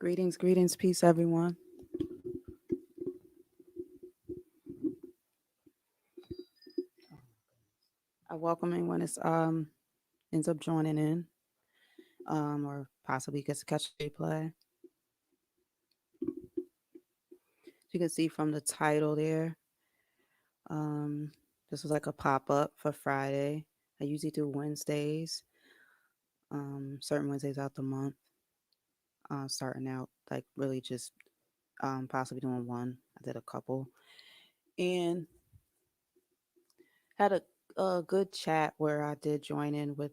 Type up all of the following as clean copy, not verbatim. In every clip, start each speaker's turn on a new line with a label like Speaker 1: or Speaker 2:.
Speaker 1: Greetings, peace, everyone. I welcome anyone that ends up joining in, or possibly gets to catch the replay. You can see from the title there. Um, this was like a pop up for Friday. I usually do Wednesdays, certain Wednesdays out the month. Starting out like really just possibly doing one. I did a couple and had a good chat where I did join in with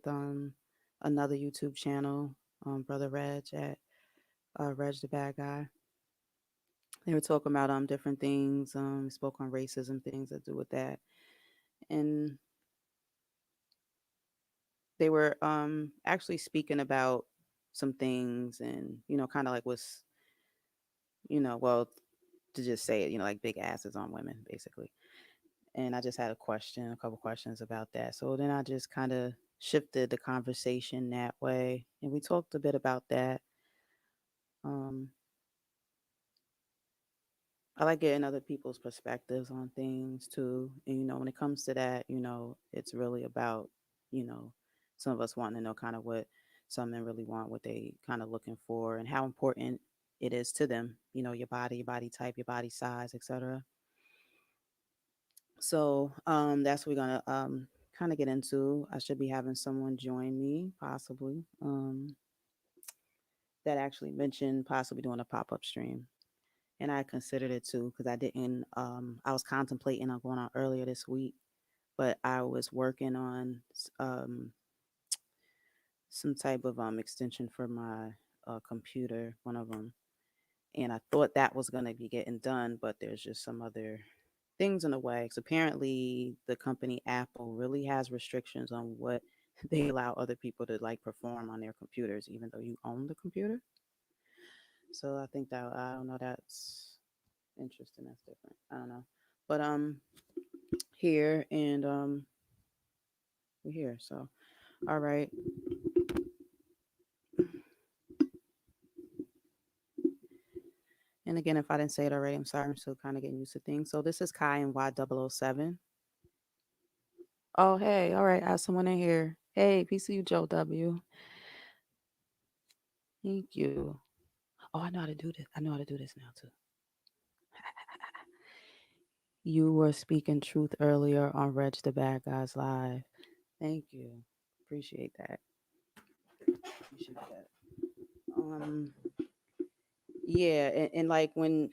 Speaker 1: another YouTube channel, brother Reg at Reg the Bad Guy. They were talking about different things. We spoke on racism, things that do with that, and they were actually speaking about some things, and kind of like was well, to just say it, like big asses on women, basically. And I just had a couple questions about that. So then I just kind of shifted the conversation that way, and we talked a bit about that. Um, I like getting other people's perspectives on things too. And when it comes to that, it's really about, you know, some of us wanting to know kind of what some men really want, what they kind of looking for, and how important it is to them. Your body type, your body size, etc. So that's what we're gonna kind of get into. I should be having someone join me, possibly. That actually mentioned possibly doing a pop up stream. And I considered it too because I didn't. I was contemplating on going on earlier this week, but I was working on some type of extension for my computer, one of them, and I thought that was gonna be getting done, but there's just some other things in the way. Because apparently, the company Apple really has restrictions on what they allow other people to like perform on their computers, even though you own the computer. So I think that I don't know. That's interesting. That's different. I don't know. But here and we're here. So all right. And again, if I didn't say it already, I'm sorry. I'm still kind of getting used to things. So this is Kai and Y007. Oh hey, all right. I have someone in here. Hey, peace to you, Joe W. Thank you. Oh, I know how to do this. I know how to do this now too. You were speaking truth earlier on Reg the Bad Guys Live. Thank you. Appreciate that. Appreciate that. Um yeah, and like when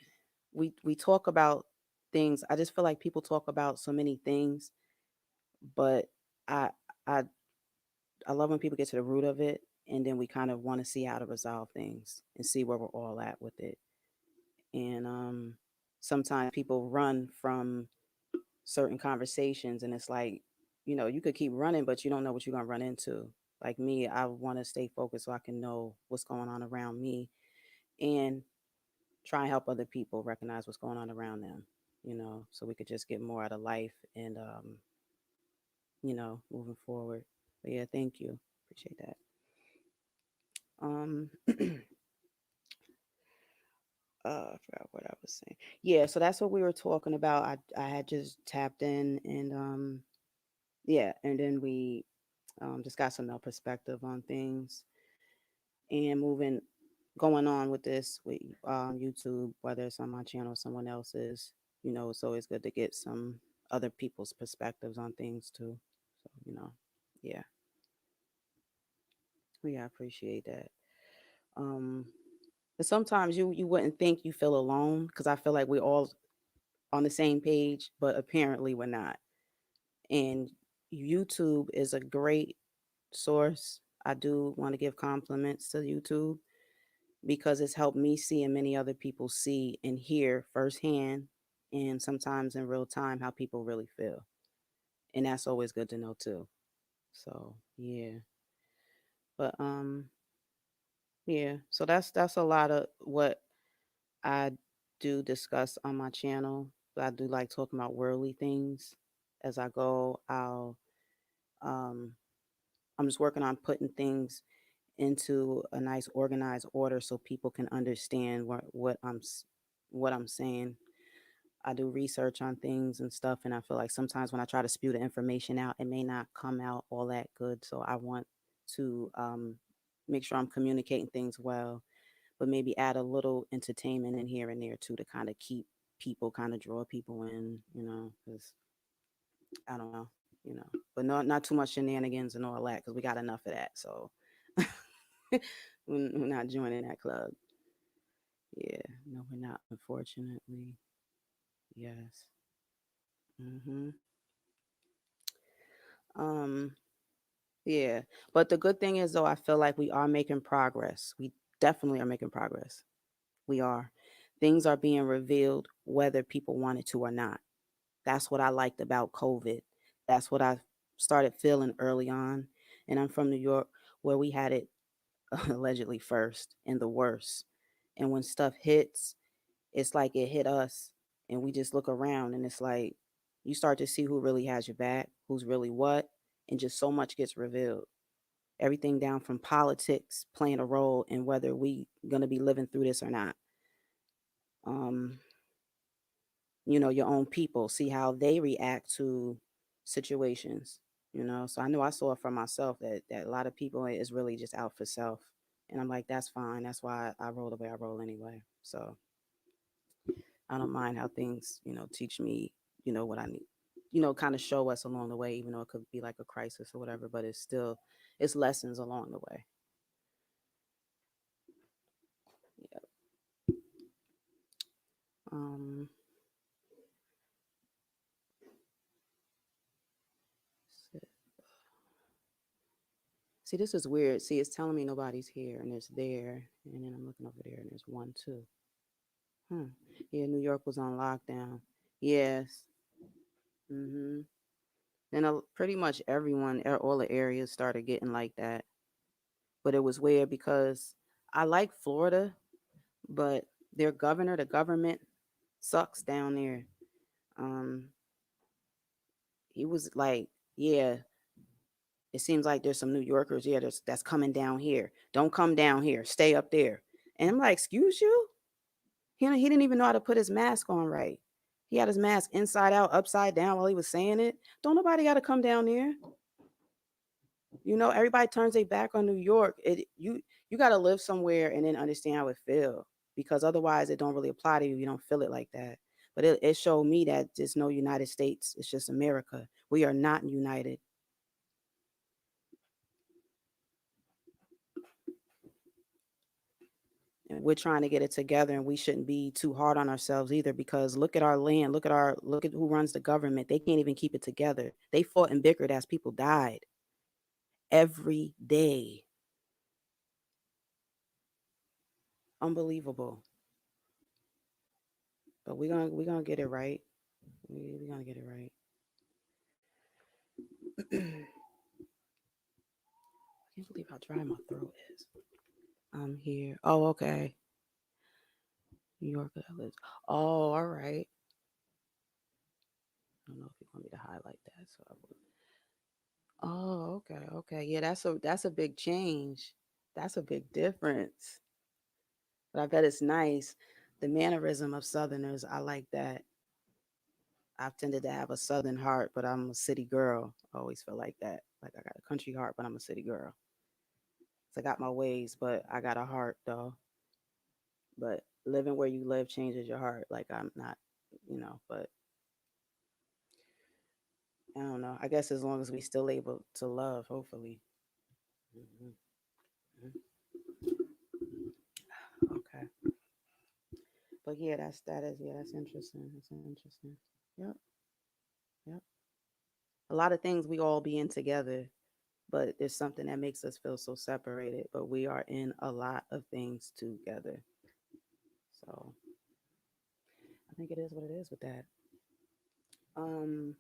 Speaker 1: we talk about things, I just feel like people talk about so many things, but I I I love when people get to the root of it, and then we kind of want to see how to resolve things and see where we're all at with it. And sometimes people run from certain conversations, and it's like, you could keep running, but you don't know what you're gonna run into. Like me, I want to stay focused so I can know what's going on around me and try and help other people recognize what's going on around them. So we could just get more out of life and moving forward. But yeah, thank you. Appreciate that. I forgot what I was saying. Yeah, so that's what we were talking about. I had just tapped in and yeah, and then we just got some more perspective on things and going on with this with YouTube, whether it's on my channel or someone else's. It's always good to get some other people's perspectives on things too. So yeah, I appreciate that. Um, but sometimes you wouldn't think you feel alone because I feel like we're all on the same page, but apparently we're not. And YouTube is a great source. I do want to give compliments to YouTube because it's helped me see and many other people see and hear firsthand and sometimes in real time how people really feel. And that's always good to know too. So yeah. But yeah. So that's a lot of what I do discuss on my channel. I do like talking about worldly things. As I go, um I'm just working on putting things into a nice organized order so people can understand what I'm saying. I do research on things and stuff, and I feel like sometimes when I try to spew the information out, it may not come out all that good. So I want to make sure I'm communicating things well, but maybe add a little entertainment in here and there too to kind of keep people, kind of draw people in, because I don't know, but not too much shenanigans and all that because we got enough of that. So we're not joining that club. Yeah, no, we're not, unfortunately. Yes. hmm Um, yeah. But the good thing is, though, I feel like we are making progress. We definitely are making progress. We are. Things are being revealed whether people want it to or not. That's what I liked about COVID. That's what I started feeling early on. And I'm from New York, where we had it allegedly first and the worst. And when stuff hits, it's like it hit us, and we just look around, and it's like you start to see who really has your back, who's really what, and just so much gets revealed. Everything down from politics playing a role in whether we gonna be living through this or not. Um, your own people, see how they react to situations. So I know I saw it for myself that a lot of people is really just out for self, and I'm like, that's fine. That's why I roll the way I roll anyway. So I don't mind how things, teach me, what I need, kind of show us along the way, even though it could be like a crisis or whatever, but it's lessons along the way. Yeah. Um, see, this is weird. See, it's telling me nobody's here and it's there. And then I'm looking over there and there's one, too. Huh. Yeah, New York was on lockdown. Yes. Mm-hmm. And pretty much everyone, all the areas started getting like that. But it was weird because I like Florida, but their governor, the government sucks down there. Um, he was like, yeah, it seems like there's some New Yorkers, yeah, that's coming down here. Don't come down here. Stay up there. And I'm like, excuse you? He didn't even know how to put his mask on right. He had his mask inside out, upside down while he was saying it. Don't nobody got to come down there. Everybody turns their back on New York. You got to live somewhere and then understand how it feels, because otherwise it don't really apply to you. You don't feel it like that. But it showed me that there's no United States. It's just America. We are not united. And we're trying to get it together, and we shouldn't be too hard on ourselves either, because look at our land, look at who runs the government. They can't even keep it together. They fought and bickered as people died every day. Unbelievable. But we're gonna get it right. We're gonna get it right. I can't believe how dry my throat is. I'm here. Oh, okay. New York. Oh, all right. I don't know if you want me to highlight that. So I would. Oh, okay, okay. Yeah, that's a big change. That's a big difference. But I bet it's nice. The mannerism of Southerners, I like that. I've tended to have a Southern heart, but I'm a city girl. I always feel like that. Like I got a country heart, but I'm a city girl. So I got my ways, but I got a heart though. But living where you live changes your heart. Like I'm not, but I don't know. I guess as long as we still able to love, hopefully. hmm Okay. But yeah, that's interesting. That's interesting. Yep. Yep. A lot of things we all be in together, but there's something that makes us feel so separated. But we are in a lot of things together. So I think it is what it is with that. Um.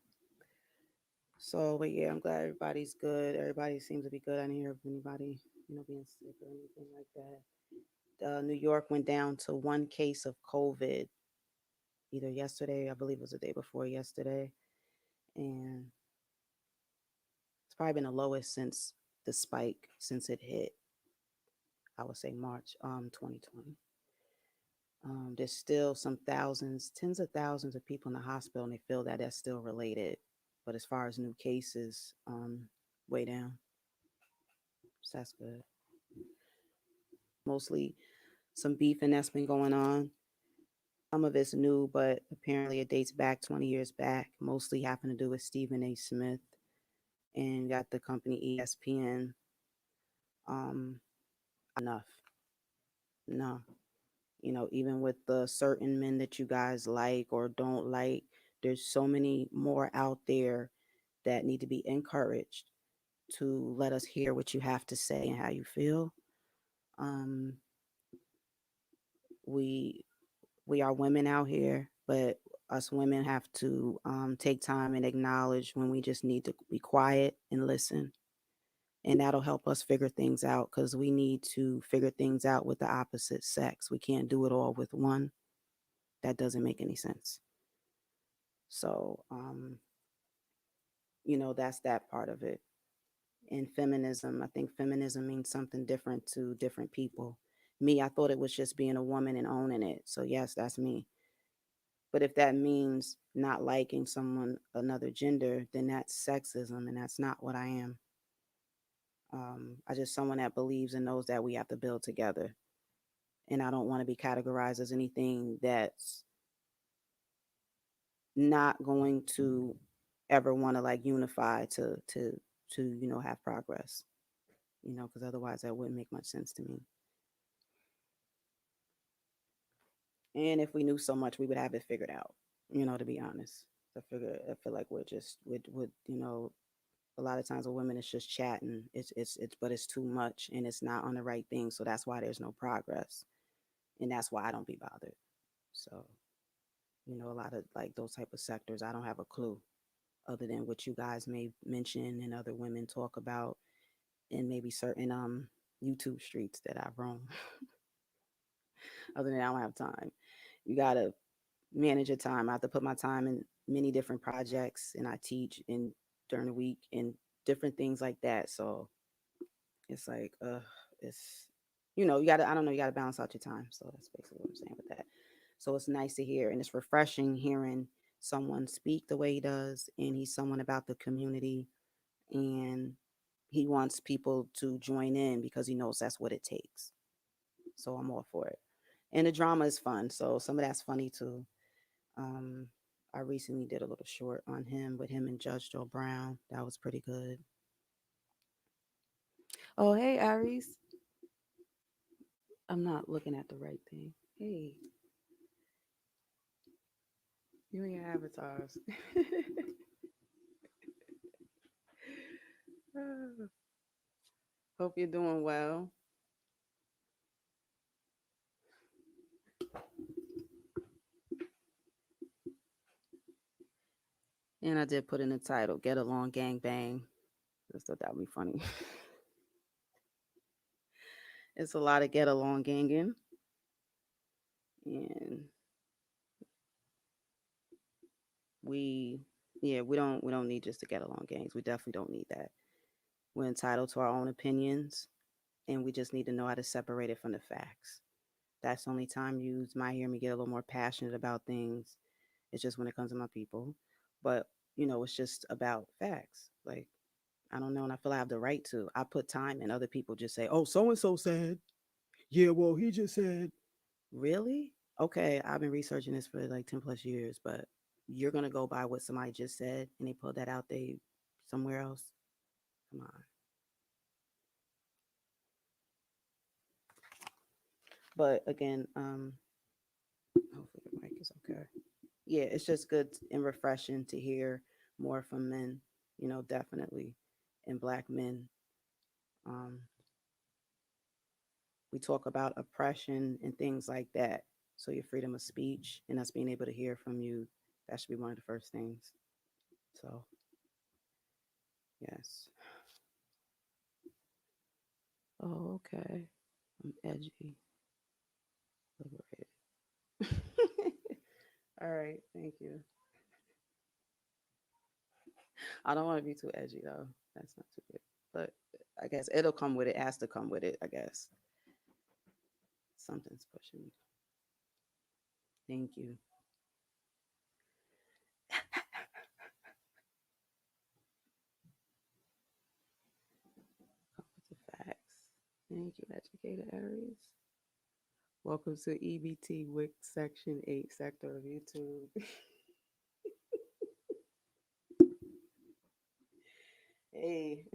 Speaker 1: So, but yeah, I'm glad everybody's good. Everybody seems to be good. I didn't hear of anybody, being sick or anything like that. New York went down to one case of COVID either yesterday, I believe it was the day before yesterday, and it's probably been the lowest since the spike since it hit. I would say March 2020. There's still some thousands, tens of thousands of people in the hospital, and they feel that that's still related. But as far as new cases, way down. So that's good. Mostly some beefing that's been going on. Some of it's new, but apparently it dates back 20 years back. Mostly having to do with Stephen A. Smith and got the company ESPN. Um, enough. No. Even with the certain men that you guys like or don't like, there's so many more out there that need to be encouraged to let us hear what you have to say and how you feel. Um, we we are women out here, but us women have to take time and acknowledge when we just need to be quiet and listen. And that'll help us figure things out because we need to figure things out with the opposite sex. We can't do it all with one. That doesn't make any sense. So, that's that part of it. And feminism, I think feminism means something different to different people. Me, I thought it was just being a woman and owning it. So, yes, that's me. But if that means not liking someone, another gender, then that's sexism, and that's not what I am. I just someone that believes and knows that we have to build together, and I don't want to be categorized as anything that's not going to ever want to like unify to have progress. Because otherwise that wouldn't make much sense to me. And if we knew so much, we would have it figured out. To be honest, I feel like we're just would a lot of times with women it's just chatting. It's but it's too much and it's not on the right thing. So that's why there's no progress, and that's why I don't be bothered. So a lot of like those type of sectors, I don't have a clue other than what you guys may mention and other women talk about, and maybe certain YouTube streets that I roam. Other than that, I don't have time. You gotta manage your time. I have to put my time in many different projects, and I teach in during the week and different things like that. So it's like, it's you gotta. I don't know. You gotta balance out your time. So that's basically what I'm saying with that. So it's nice to hear, and it's refreshing hearing someone speak the way he does, and he's someone about the community, and he wants people to join in because he knows that's what it takes. So I'm all for it. And the drama is fun. So some of that's funny too. Um, I recently did a little short on him with him and Judge Joe Brown. That was pretty good. Oh, hey, Aries. I'm not looking at the right thing. Hey, you and your avatars. Hope you're doing well. And I did put in the title, Get Along Gang Bang. Just thought that would be funny. It's a lot of get along ganging. And we we don't need just to get along gangs. We definitely don't need that. We're entitled to our own opinions, and we just need to know how to separate it from the facts. That's the only time you might hear me get a little more passionate about things. It's just when it comes to my people. But, it's just about facts. Like, I don't know, and I feel I have the right to. I put time and other people just say, oh, so and so said. Yeah, well, he just said. Really? Okay, I've been researching this for like 10 plus years, but you're going to go by what somebody just said and they put that out there somewhere else? Come on. But again, hopefully the mic is okay. Yeah, it's just good and refreshing to hear more from men, definitely, and black men. Um, we talk about oppression and things like that. So your freedom of speech and us being able to hear from you, that should be one of the first things. So, yes. Oh, okay. I'm edgy. Liberated. All right. Thank you. I don't want to be too edgy though. That's not too good. But I guess it'll come with it. It has to come with it, I guess. Something's pushing me. Thank you. Come with the facts. Thank you, educated Aries. Welcome to EBT Wick Section 8 sector of YouTube. Hey,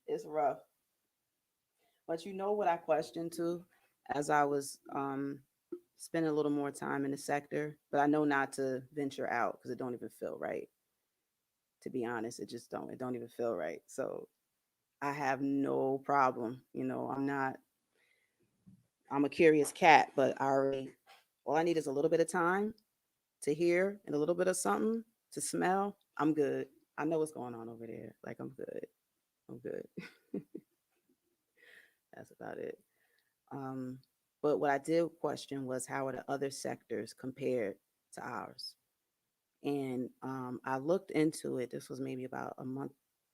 Speaker 1: it's rough. But you know what I questioned too as I was spending a little more time in the sector, but I know not to venture out because it don't even feel right. To be honest, it don't even feel right. So I have no problem. I'm a curious cat, but all I need is a little bit of time to hear and a little bit of something to smell. I'm good. I know what's going on over there. Like I'm good. I'm good. That's about it. Um, but what I did question was how are the other sectors compared to ours? And I looked into it. This was maybe about a month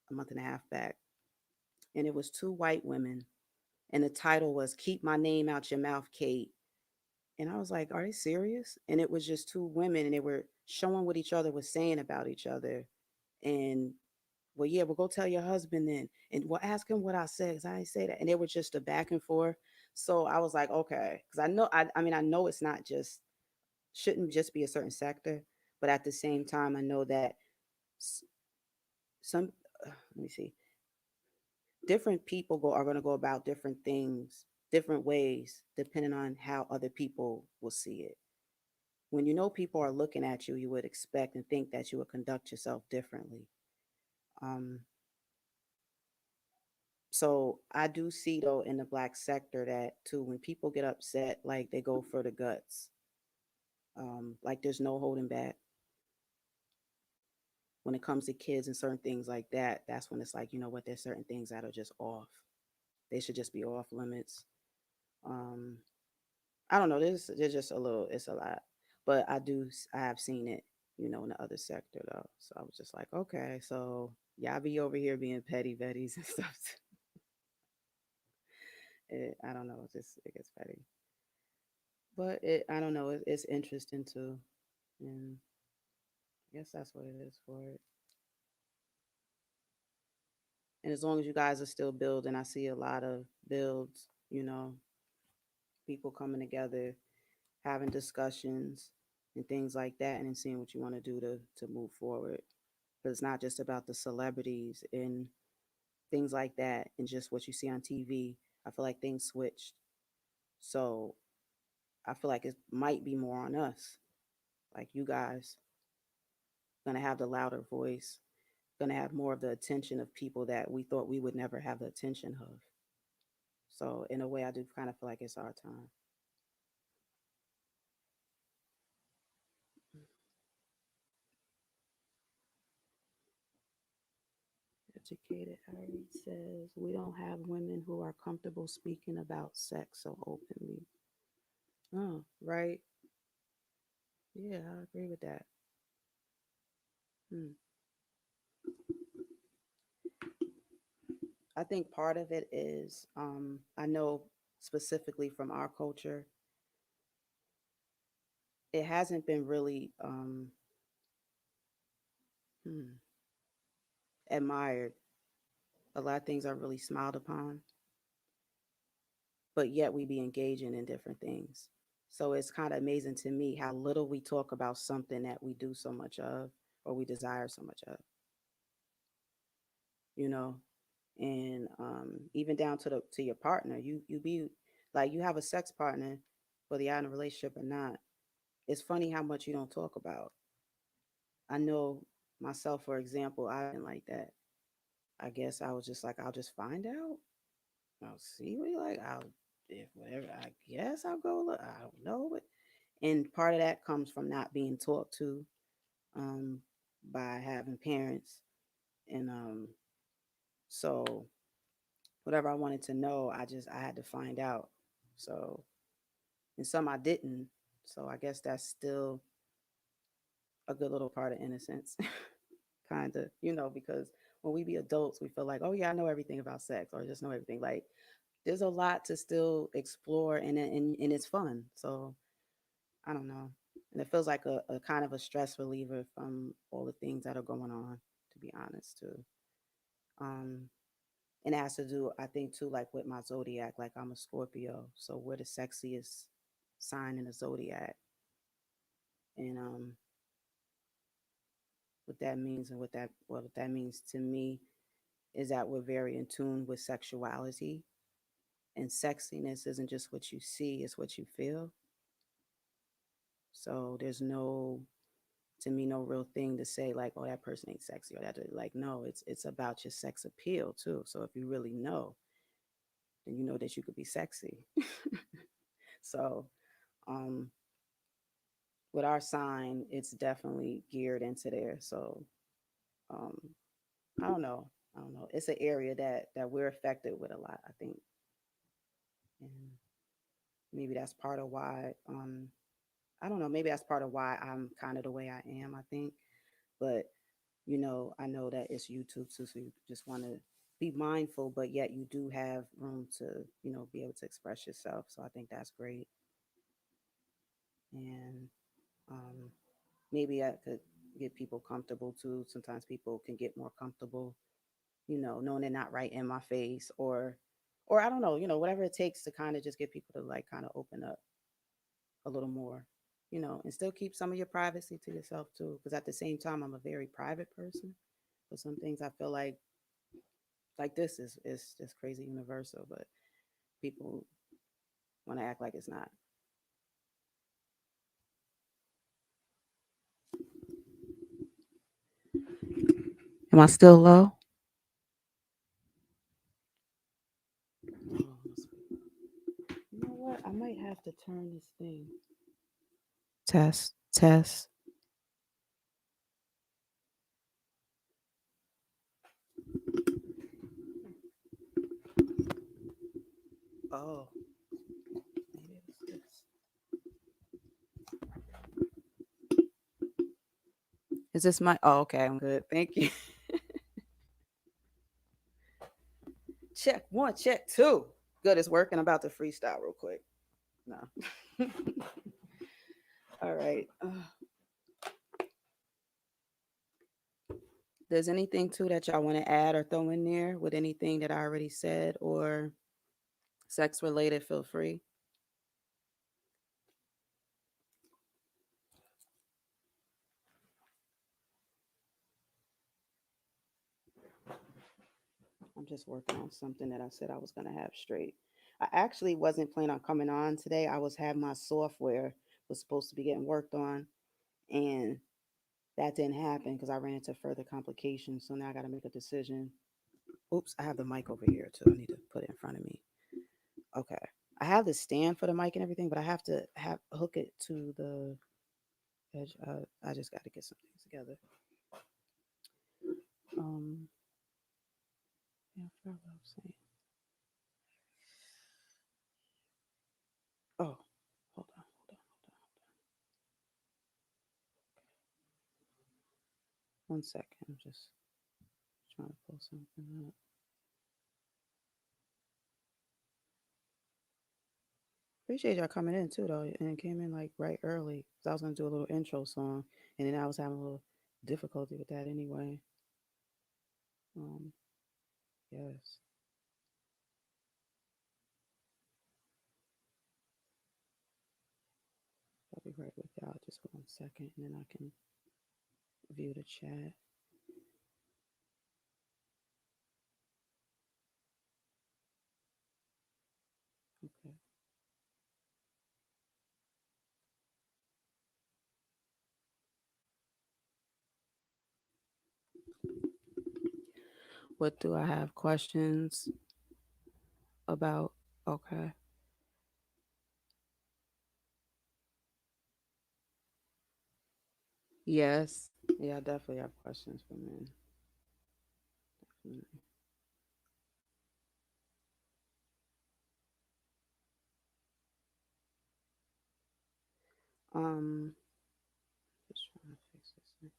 Speaker 1: and a half back, and it was two white women, and the title was "Keep My Name Out Your Mouth, Kate." And I was like, "Are they serious?" And it was just two women, and they were showing what each other was saying about each other, and well, yeah, well, go tell your husband then, and well, ask him what I said, because I didn't say that, and they were just a back and forth. So I was like, okay, because I mean, I know it's not just shouldn't just be a certain sector, but at the same time, I know that some let me see, different people are going to go about different things different ways depending on how other people will see it. When you know people are looking at you, you would expect and think that you would conduct yourself differently. Um, so I do see though in the black sector that too, when people get upset, like they go for the guts. Like there's no holding back when it comes to kids and certain things like that. That's when it's like, you know what, there's certain things that are just off. They should just be off limits. Um, I don't know. There's just a little. It's a lot, but I have seen it, in the other sector though. So I was just like, okay, so y'all be over here being petty betties and stuff. I don't know. It gets petty, but I don't know. It's interesting too, and I guess that's what it is for it. And as long as you guys are still building, I see a lot of builds. People coming together, having discussions and things like that, and then seeing what you want to do to move forward. But it's not just about the celebrities and things like that and just what you see on TV. I feel like things switched. So I feel like it might be more on us. Like you guys gonna have the louder voice, gonna have more of the attention of people that we thought we would never have the attention of. So in a way I do kind of feel like it's our time. Educated Ari says we don't have women who are comfortable speaking about sex so openly. Oh, right. Yeah, I agree with that. Hmm. I think part of it is, I know specifically from our culture, it hasn't been really hmm, admired. A lot of things are really smiled upon, but yet we be engaging in different things. So it's kind of amazing to me how little we talk about something that we do so much of or we desire so much of, you know? And even down to your partner, you be like you have a sex partner, whether you're in a relationship or not. It's funny how much you don't talk about. I know myself, for example, I didn't like that. I guess I was just like, I'll just find out. I'll see what you like. If whatever, I guess I'll go look. I don't know. And part of that comes from not being taught to, um, by having parents. And so whatever I wanted to know, I had to find out. So, and some I didn't. So I guess that's still a good little part of innocence. Kind of, because when we be adults, we feel like, oh yeah, I know everything about sex, or I just know everything. Like there's a lot to still explore, and it's fun. So I don't know, and it feels like a kind of a stress reliever from all the things that are going on. To be honest, too. Um, and it has to do, I think, too, like with my zodiac. Like I'm a Scorpio, so we're the sexiest sign in the zodiac, and what that means and what that means to me is that we're very in tune with sexuality, and sexiness isn't just what you see, it's what you feel. So there's no, to me, no real thing to say like, oh, that person ain't sexy or that, like, no, it's about your sex appeal too. So if you really know, then you know that you could be sexy. So um with our sign, it's definitely geared into there. So um I don't know. I don't know. It's an area that we're affected with a lot, I think. And maybe that's part of why I don't know, maybe that's part of why I'm kind of the way I am, I think. But I know that it's YouTube too, so you just want to be mindful, but yet you do have room to, be able to express yourself. So I think that's great. And um, maybe I could get people comfortable too. Sometimes people can get more comfortable, knowing they're not right in my face, or I don't know, whatever it takes to kind of just get people to like kind of open up a little more, and still keep some of your privacy to yourself too. Because at the same time, I'm a very private person. So some things I feel like this is just crazy universal, but people want to act like it's not. Am I still low? Oh, you know what? I might have to turn this thing. Test, test. Oh, maybe it's this. Is this my? Oh, okay. I'm good. Thank you. Check one, check two. Good. It's working. I'm about to freestyle real quick. No. All right. There's anything too that y'all want to add or throw in there with anything that I already said or sex related? Feel free. I'm just working on something that I said I was going to have straight. I actually wasn't planning on coming on today. I was having my software was supposed to be getting worked on, and that didn't happen because I ran into further complications. So now I got to make a decision. Oops, I have the mic over here too. I need to put it in front of me. Okay. I have the stand for the mic and everything, but I have to have hook it to the edge. I just got to get some things together. Um, yeah, I forgot what I was saying. Oh, hold on. 1 second. I'm just trying to pull something up. Appreciate y'all coming in too, though, and it came in like right early. 'Cause I was gonna do a little intro song, and then I was having a little difficulty with that anyway. Um, yes, I'll be right with y'all. Just 1 second, and then I can view the chat. Okay. What do I have questions about? Okay. Yes. Yeah, I definitely have questions for men. Definitely. Um, just trying to fix this thing.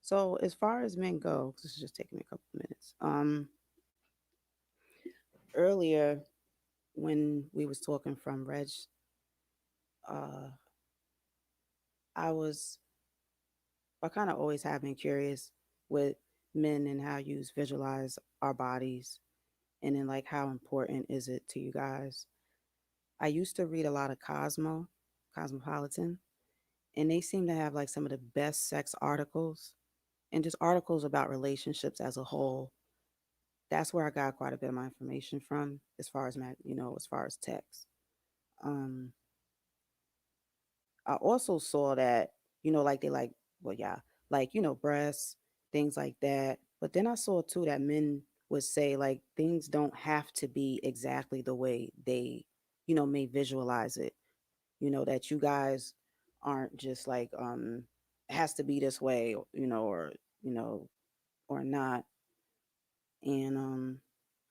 Speaker 1: So as far as men go, this is just taking me a couple of minutes. Earlier when we was talking from Reg, uh, I was I kind of always have been curious with men and how you visualize our bodies, and then like how important is it to you guys. I used to read a lot of Cosmopolitan, and they seem to have like some of the best sex articles and just articles about relationships as a whole. That's where I got quite a bit of my information from, as far as as far as text. Um, I also saw that, like they like, well, yeah, like, breasts, things like that. But then I saw too that men would say like things don't have to be exactly the way they, may visualize it. That you guys aren't just like, it has to be this way, you know, or not. And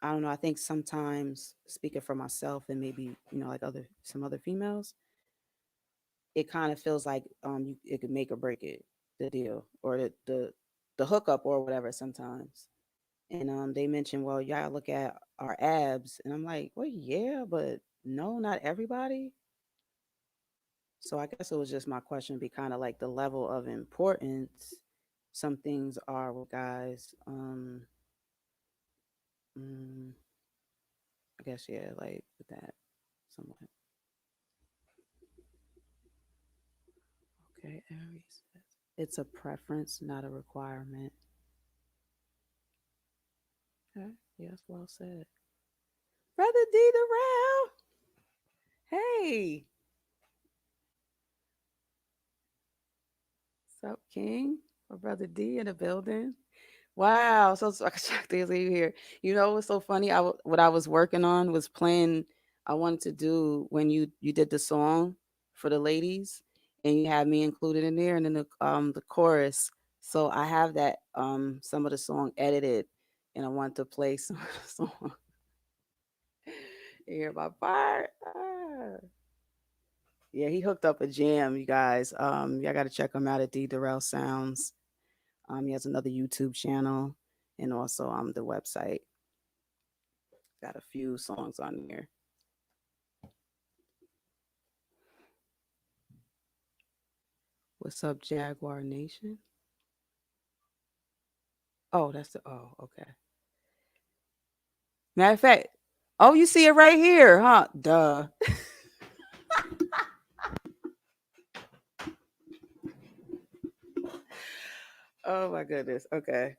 Speaker 1: I don't know, I think sometimes speaking for myself and maybe, like some other females, it kind of feels like it could make or break it, the deal, or the hookup or whatever sometimes. And they mentioned, well, y'all look at our abs, and I'm like, well, yeah, but no, not everybody. So I guess it was just my question be kind of like the level of importance some things are with guys. Mm, I guess yeah, like with that somewhat. Okay, Aries. It's a preference, not a requirement. Okay, yes, well said. Brother D Derell. Hey, what's up, King? My brother D in the building. Wow, so shocked to see you here. You know what's so funny? What I was working on was playing. I wanted to do when you did the song for the ladies, and you had me included in there, and then the chorus. So I have that some of the song edited, and I want to play some of the song. You hear my part? Ah. Yeah, he hooked up a jam, you guys. Y'all got to check him out at D Derell Sounds. He has another YouTube channel and also the website. Got a few songs on there. What's up, Jaguar Nation? Oh, okay. Matter of fact, oh, you see it right here, huh? Duh. Oh my goodness. Okay.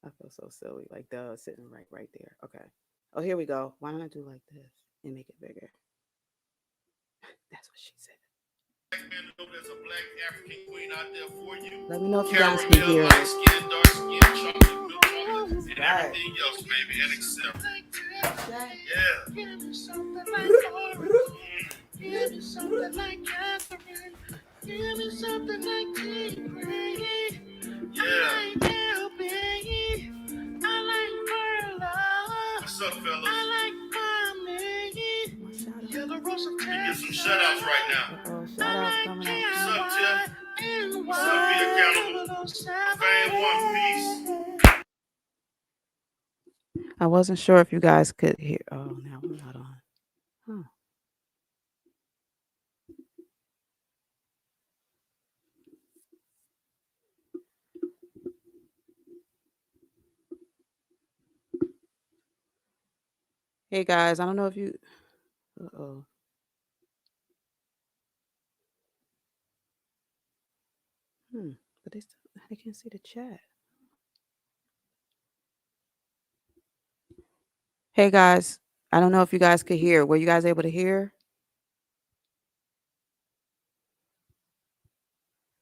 Speaker 1: I feel so silly. Like duh, sitting right there. Okay. Oh, here we go. Why don't I do like this and make it bigger? That's what she said. Let me know if you guys can hear it. Light skin, dark skin, chocolate, milk chocolate, and everything else, baby, and accept. Yeah. Give me something like give me something like Catherine. Give me something like T-Ray. Yeah. I like LB. I like Perla. What's up, fellas? I like Kwame. Yeah, the Rosa. Get some shout outs right now. Shout outs coming out. What's up, Jeff? What's up, Be Accountable? Fan One Piece. I wasn't sure if you guys could hear. Oh, now we're not on. Huh. Hey guys, I don't know if you. Uh-oh. But they can't see the chat. Hey guys, I don't know if you guys could hear. Were you guys able to hear?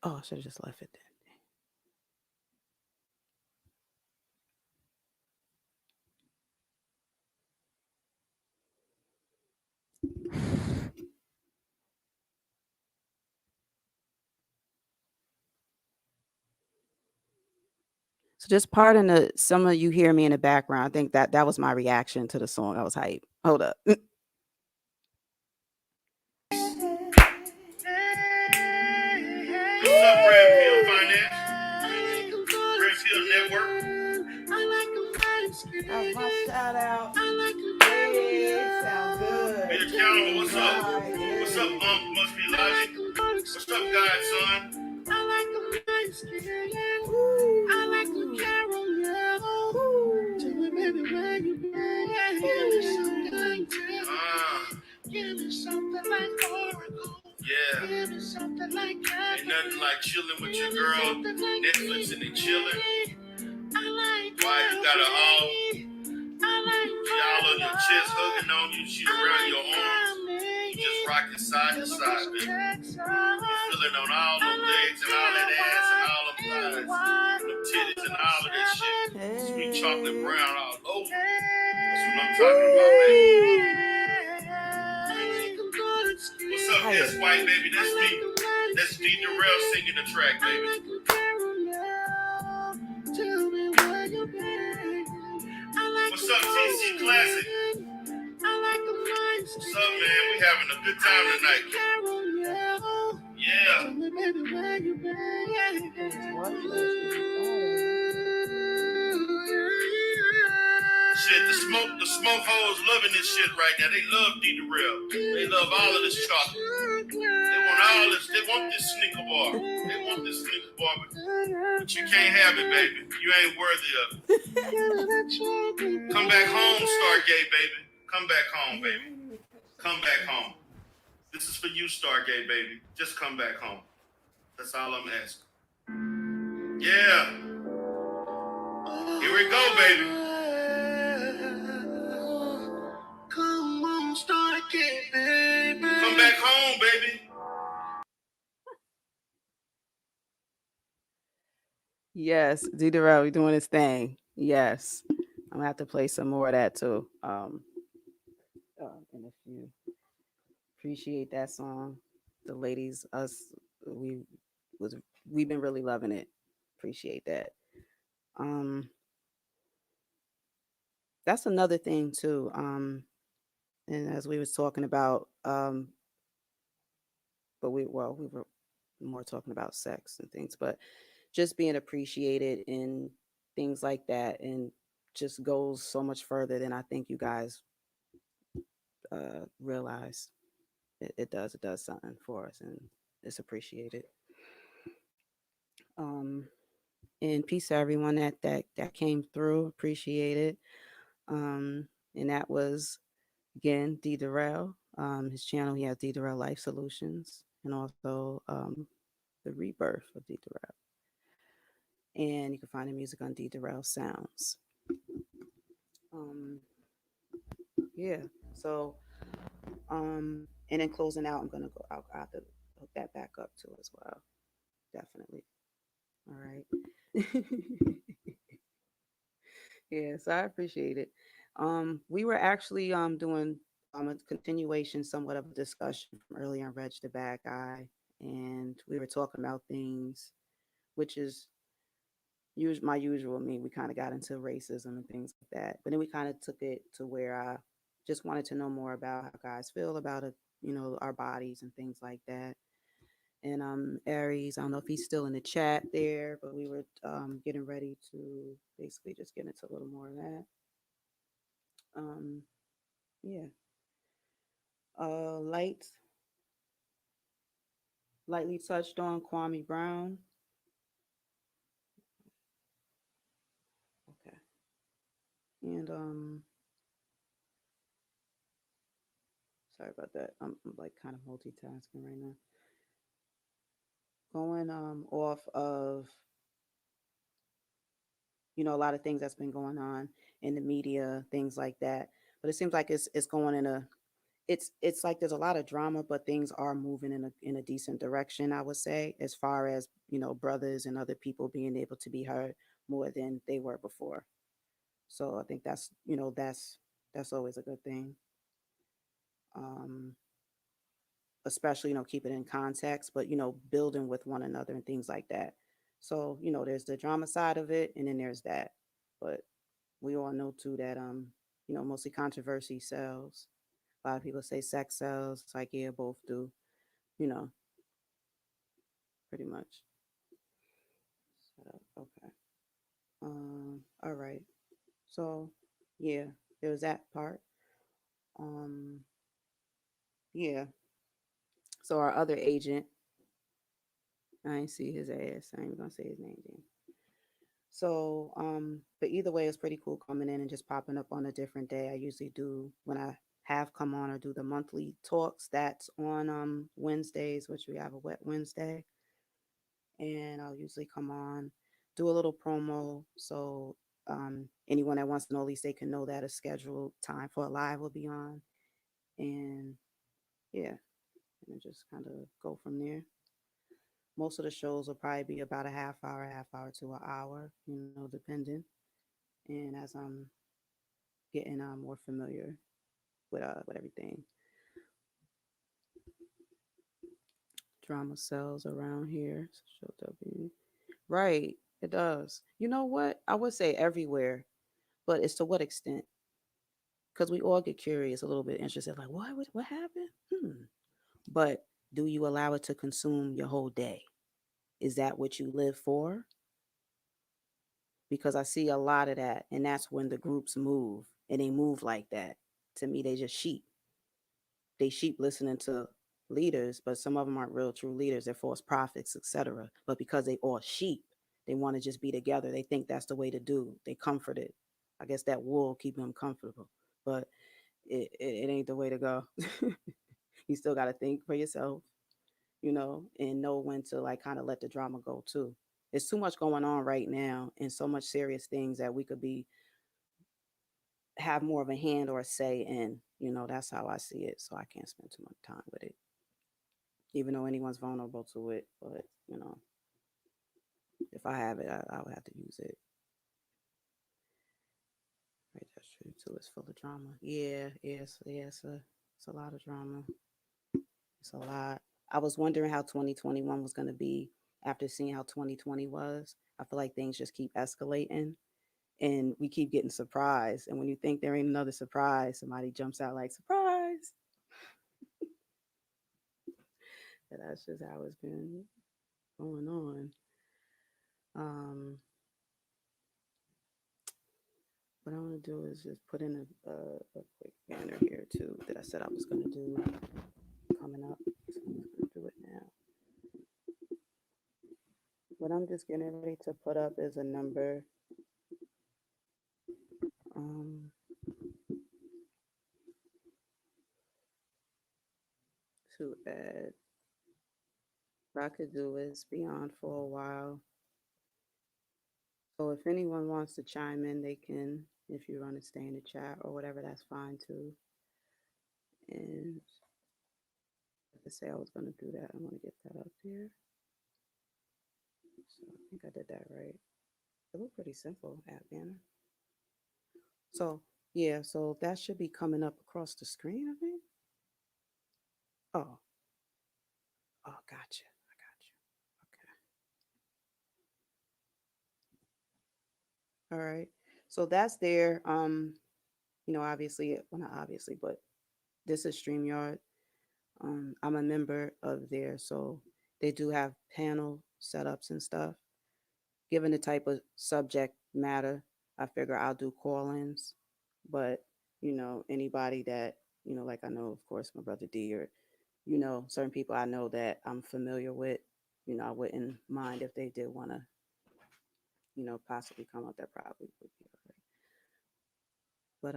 Speaker 1: Oh, I should have just left it then. So just pardon some of you hear me in the background. I think that was my reaction to the song. I was hype. Hold up. What's
Speaker 2: up, Red Pill Finance? Red Pill Network.
Speaker 1: That's my shout out. Hey, sound good.
Speaker 2: Be accountable. What's up? What's up, Must Be Logic? What's up, Godson? Give me something like Oracle. Yeah. Give me something like that. Ain't nothing like chilling with your girl, Netflix and they chilling. Why you gotta all y'all on your chest hugging on you, she's around your arms. You just rocking side to side, baby. You feeling on all them legs and all that ass and all them thighs, them titties and all of that shit. Sweet chocolate brown all over. That's what I'm talking about, baby. What's up, this white baby? That's me. That's D Derell singing the track, baby. What's up, TC Classic? What's up, man? We having a good time tonight. Yeah. Shit, the smoke hoes loving this shit right now. They love D Derell. They love all of this chocolate. They want all this. They want this sneaker bar. They want this sneaker bar, but you can't have it, baby. You ain't worthy of it. Come back home, Stargate, baby. Come back home, baby. Come back home. This is for you, Stargate, baby. Just come back home. That's all I'm asking. Yeah. Here we go, baby. Come on, Stargate, baby. Come back home, baby.
Speaker 1: Yes, D Derell, doing his thing. Yes. I'm gonna have to play some more of that too. In a few. Appreciate that song. The ladies, was we've been really loving it. Appreciate that. Um, that's another thing too. And as we was talking about, but we were more talking about sex and things, but just being appreciated in things like that, and just goes so much further than I think you guys realize. It does something for us, and it's appreciated. Um, and peace to everyone that came through. Appreciate it. And that was again D Derell. His channel, he has D Derell Life Solutions, and also the Rebirth of D Derell. And you can find the music on D Derell Sounds. Yeah. So and in closing out, I'm gonna go. I'll have to hook that back up too as well. Definitely. All right. Yeah, so I appreciate it. We were actually doing a continuation, somewhat of a discussion from earlier on Reg the Bad Guy, and we were talking about things, which is my usual me. We kind of got into racism and things like that, but then we kind of took it to where I just wanted to know more about how guys feel about it, our bodies and things like that. And Aries, I don't know if he's still in the chat there, but we were getting ready to basically just get into a little more of that. Yeah. Uh, light, lightly touched on Kwame Brown. Okay. And sorry about that. I'm like kind of multitasking right now. Going off of a lot of things that's been going on in the media, things like that. But it seems like it's going in a it's like there's a lot of drama, but things are moving in a decent direction, I would say, as far as brothers and other people being able to be heard more than they were before. So I think that's always a good thing. Um, Especially keep it in context, but building with one another and things like that. So there's the drama side of it, and then there's that. But we all know too that mostly controversy sells. A lot of people say sex sells. It's like, yeah, both do. You know, pretty much. Okay. All right. So, yeah, there's that part. Um, yeah. So our other agent, I ain't see his ass. I ain't gonna say his name then. So, but either way, it's pretty cool coming in and just popping up on a different day. I usually do when I have come on or do the monthly talks. That's on Wednesdays, which we have a wet Wednesday, and I'll usually come on, do a little promo. So anyone that wants to know, at least they can know that a scheduled time for a live will be on, and yeah, and just kind of go from there. Most of the shows will probably be about a half hour to an hour, depending. And as I'm getting more familiar with everything, drama sells around here. Show W. Right, it does. You know what? I would say everywhere, but it's to what extent? Because we all get curious, a little bit interested, like what happened? But do you allow it to consume your whole day? Is that what you live for? Because I see a lot of that, and that's when the groups move, and they move like that. To me, they just sheep. They sheep listening to leaders, but some of them aren't real true leaders. They're false prophets, etc. But because they all sheep, they want to just be together. They think that's the way to do. They comforted. I guess that wool keep them comfortable, but it ain't the way to go. You still got to think for yourself, and know when to like kind of let the drama go too. There's too much going on right now and so much serious things that we could be have more of a hand or a say in. That's how I see it. So I can't spend too much time with it, even though anyone's vulnerable to it. But if I have it, I would have to use it. Right, that's true too. It's full of drama. Yeah, it's a lot of drama. It's a lot. I was wondering how 2021 was going to be after seeing how 2020 was. I feel like things just keep escalating and we keep getting surprised. And when you think there ain't another surprise, somebody jumps out like, surprise. And that's just how it's been going on. Um, what I want to do is just put in a quick banner here too that I said I was going to do coming up. So I'm just going to do it now. What I'm just getting ready to put up is a number um, to add. What I could do is be on for a while. So if anyone wants to chime in, they can. If you want to stay in the chat or whatever, that's fine too. And like I say, I was going to do that. I'm going to get that up here. So I think I did that right. It looked pretty simple, app banner. So yeah, so that should be coming up across the screen, I think. Oh, oh, gotcha. I got you. Okay. All right. So that's there. Obviously, well, not obviously, but this is StreamYard. I'm a member of there, so they do have panel setups and stuff. Given the type of subject matter, I figure I'll do call-ins. But anybody that like I know, of course, my brother D, or certain people I know that I'm familiar with, I wouldn't mind if they did want to, possibly come up. That probably would be all right. But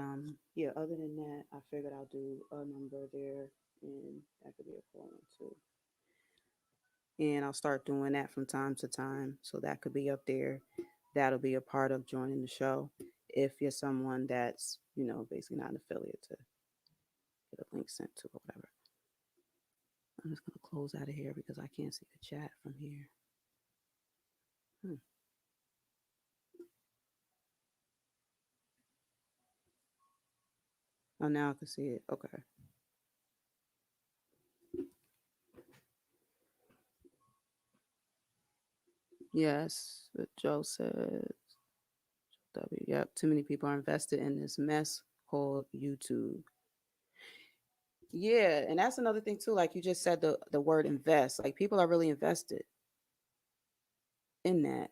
Speaker 1: yeah. Other than that, I figured I'll do a number there, and that could be a call-in too. And I'll start doing that from time to time. So that could be up there. That'll be a part of joining the show. If you're someone that's, basically not an affiliate, to get a link sent to or whatever. I'm just going to close out of here because I can't see the chat from here. Oh, now I can see it. Okay. Yes, what Joe said. W. Yep. Too many people are invested in this mess called YouTube. Yeah, and that's another thing too. Like you just said, the word invest. Like people are really invested in that.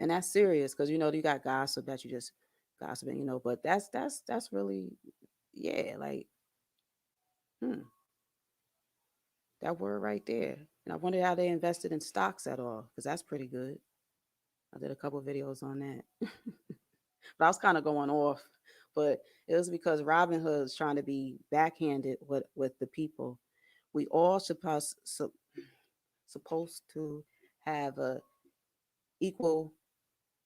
Speaker 1: And that's serious because you got gossip that you just gossiping, but that's really, yeah, like, hmm, that word right there. And I wonder how they invested in stocks at all, because that's pretty good. I did a couple of videos on that. But I was kind of going off. But it was because Robin Hood's trying to be backhanded with the people. We all supposed to have a equal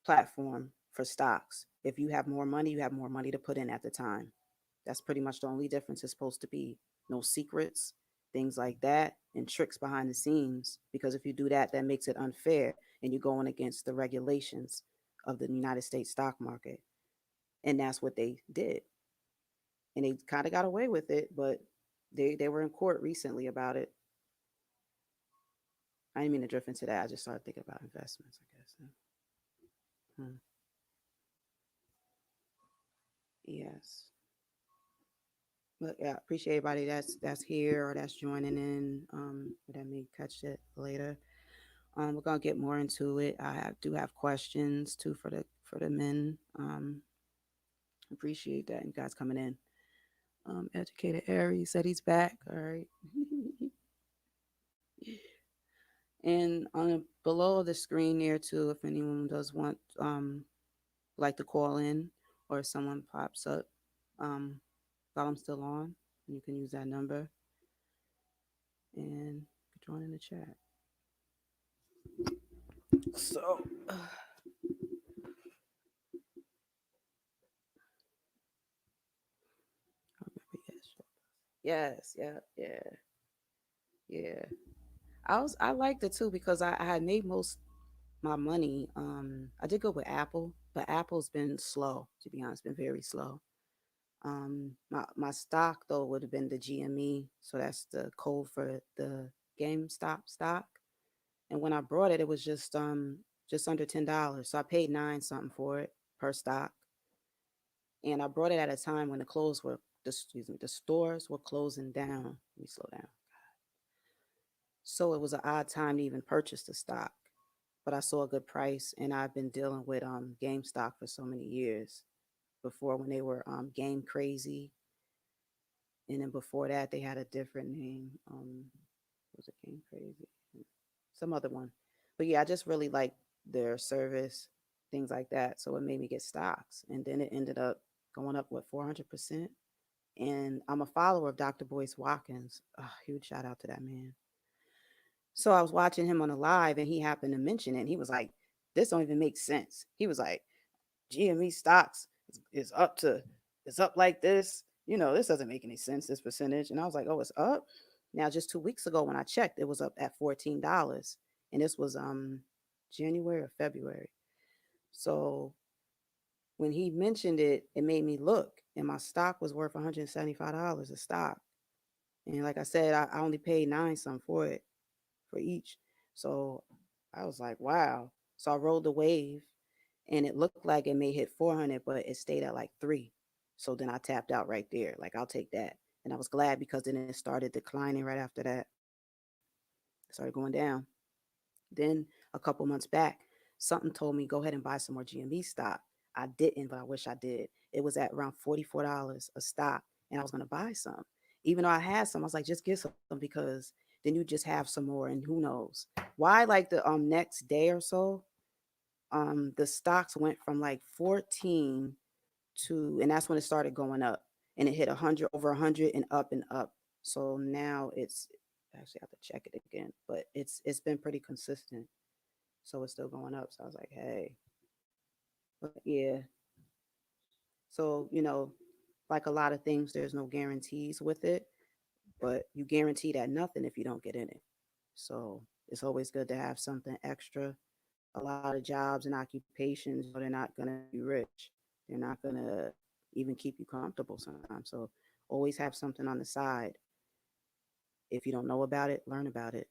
Speaker 1: platform for stocks. If you have more money, you have more money to put in at the time. That's pretty much the only difference is supposed to be. No secrets, things like that, and tricks behind the scenes. Because if you do that, that makes it unfair and you're going against the regulations of the United States stock market. And that's what they did. And they kind of got away with it, but they were in court recently about it. I didn't mean to drift into that. I just started thinking about investments, I guess. Hmm. Yes. But yeah, appreciate everybody that's here or that's joining in. That may catch it later. We're gonna get more into it. Do have questions too for the men. Appreciate that you guys coming in. Educated Aries said he's back. All right. And on below the screen there too, if anyone does want like to call in or if someone pops up um while I'm still on, you can use that number and join in the chat. So yes, yeah, yeah, yeah. I liked it too because I had made most my money. I did go with Apple, but Apple's been slow, to be honest, been very slow. My stock though would have been the GME, so that's the code for the GameStop stock. And when I brought it, it was just under $10. So I paid nine something for it per stock. And I brought it at a time when the stores were closing down. Let me slow down. So it was an odd time to even purchase the stock. But I saw a good price, and I've been dealing with GameStop for so many years. Before when they were Game Crazy, and then before that they had a different name. Was it Game Crazy? Some other one. But yeah, I just really like their service, things like that. So it made me get stocks, and then it ended up going up what 400%. And I'm a follower of Dr. Boyce Watkins. Oh, huge shout out to that man. So I was watching him on a live, and he happened to mention it. And he was like, "This don't even make sense." He was like, "GME stocks is up to it's up like this. This doesn't make any sense. This percentage." And I was like, "Oh, it's up." Now, just 2 weeks ago when I checked, it was up at $14, and this was January or February. So when he mentioned it, it made me look, and my stock was worth $175 a stock. And like I said, I only paid nine some for it for each. So I was like, wow. So I rolled the wave, and it looked like it may hit 400, but it stayed at like three. So then I tapped out right there. Like, I'll take that. And I was glad because then it started declining right after that. It started going down. Then a couple months back, something told me go ahead and buy some more GME stock. I didn't, but I wish I did. It was at around $44 a stock, and I was gonna buy some. Even though I had some, I was like, just get some because then you just have some more, and who knows why? Like the next day or so, the stocks went from like 14 to, and that's when it started going up, and it hit 100 over 100 and up and up. So now it's actually I have to check it again, but it's been pretty consistent. So it's still going up. So I was like, hey, but yeah. So like a lot of things, there's no guarantees with it, but you guarantee that nothing if you don't get in it. So it's always good to have something extra. A lot of jobs and occupations, they're not going to make you rich. They're not going to even keep you comfortable sometimes. So always have something on the side. If you don't know about it, learn about it.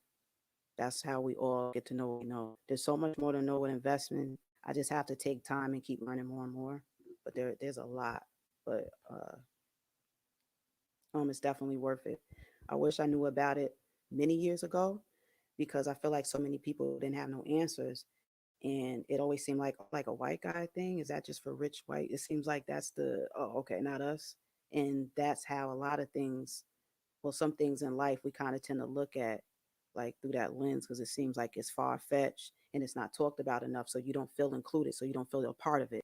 Speaker 1: That's how we all get to know what we know. There's so much more to know with investment. I just have to take time and keep learning more and more. But there's a lot. But it's definitely worth it. I wish I knew about it many years ago because I feel like so many people didn't have no answers. and it always seemed like a white guy thing. Is that just for rich white? It seems like that's the, oh, okay, not us. And that's how a lot of things, well, some things in life we kind of tend to look at like through that lens, because it seems like it's far fetched and it's not talked about enough, so you don't feel included, so you don't feel you're a part of it.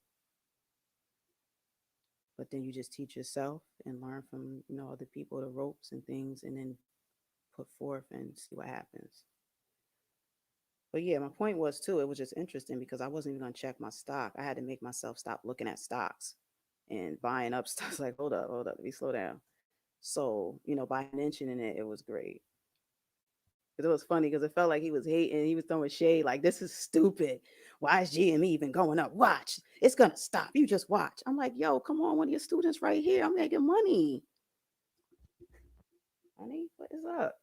Speaker 1: But then you just teach yourself and learn from, other people, the ropes and things, and then put forth and see what happens. But yeah, my point was too, it was just interesting because I wasn't even gonna check my stock. I had to make myself stop looking at stocks and buying up stocks. Like, hold up, let me slow down. So, by mentioning it, it was great. Because it was funny because it felt like he was hating, he was throwing shade, like, this is stupid. Why is GME even going up? Watch, it's gonna stop. You just watch. I'm like, yo, come on, one of your students right here. I'm making money. Honey, what is up?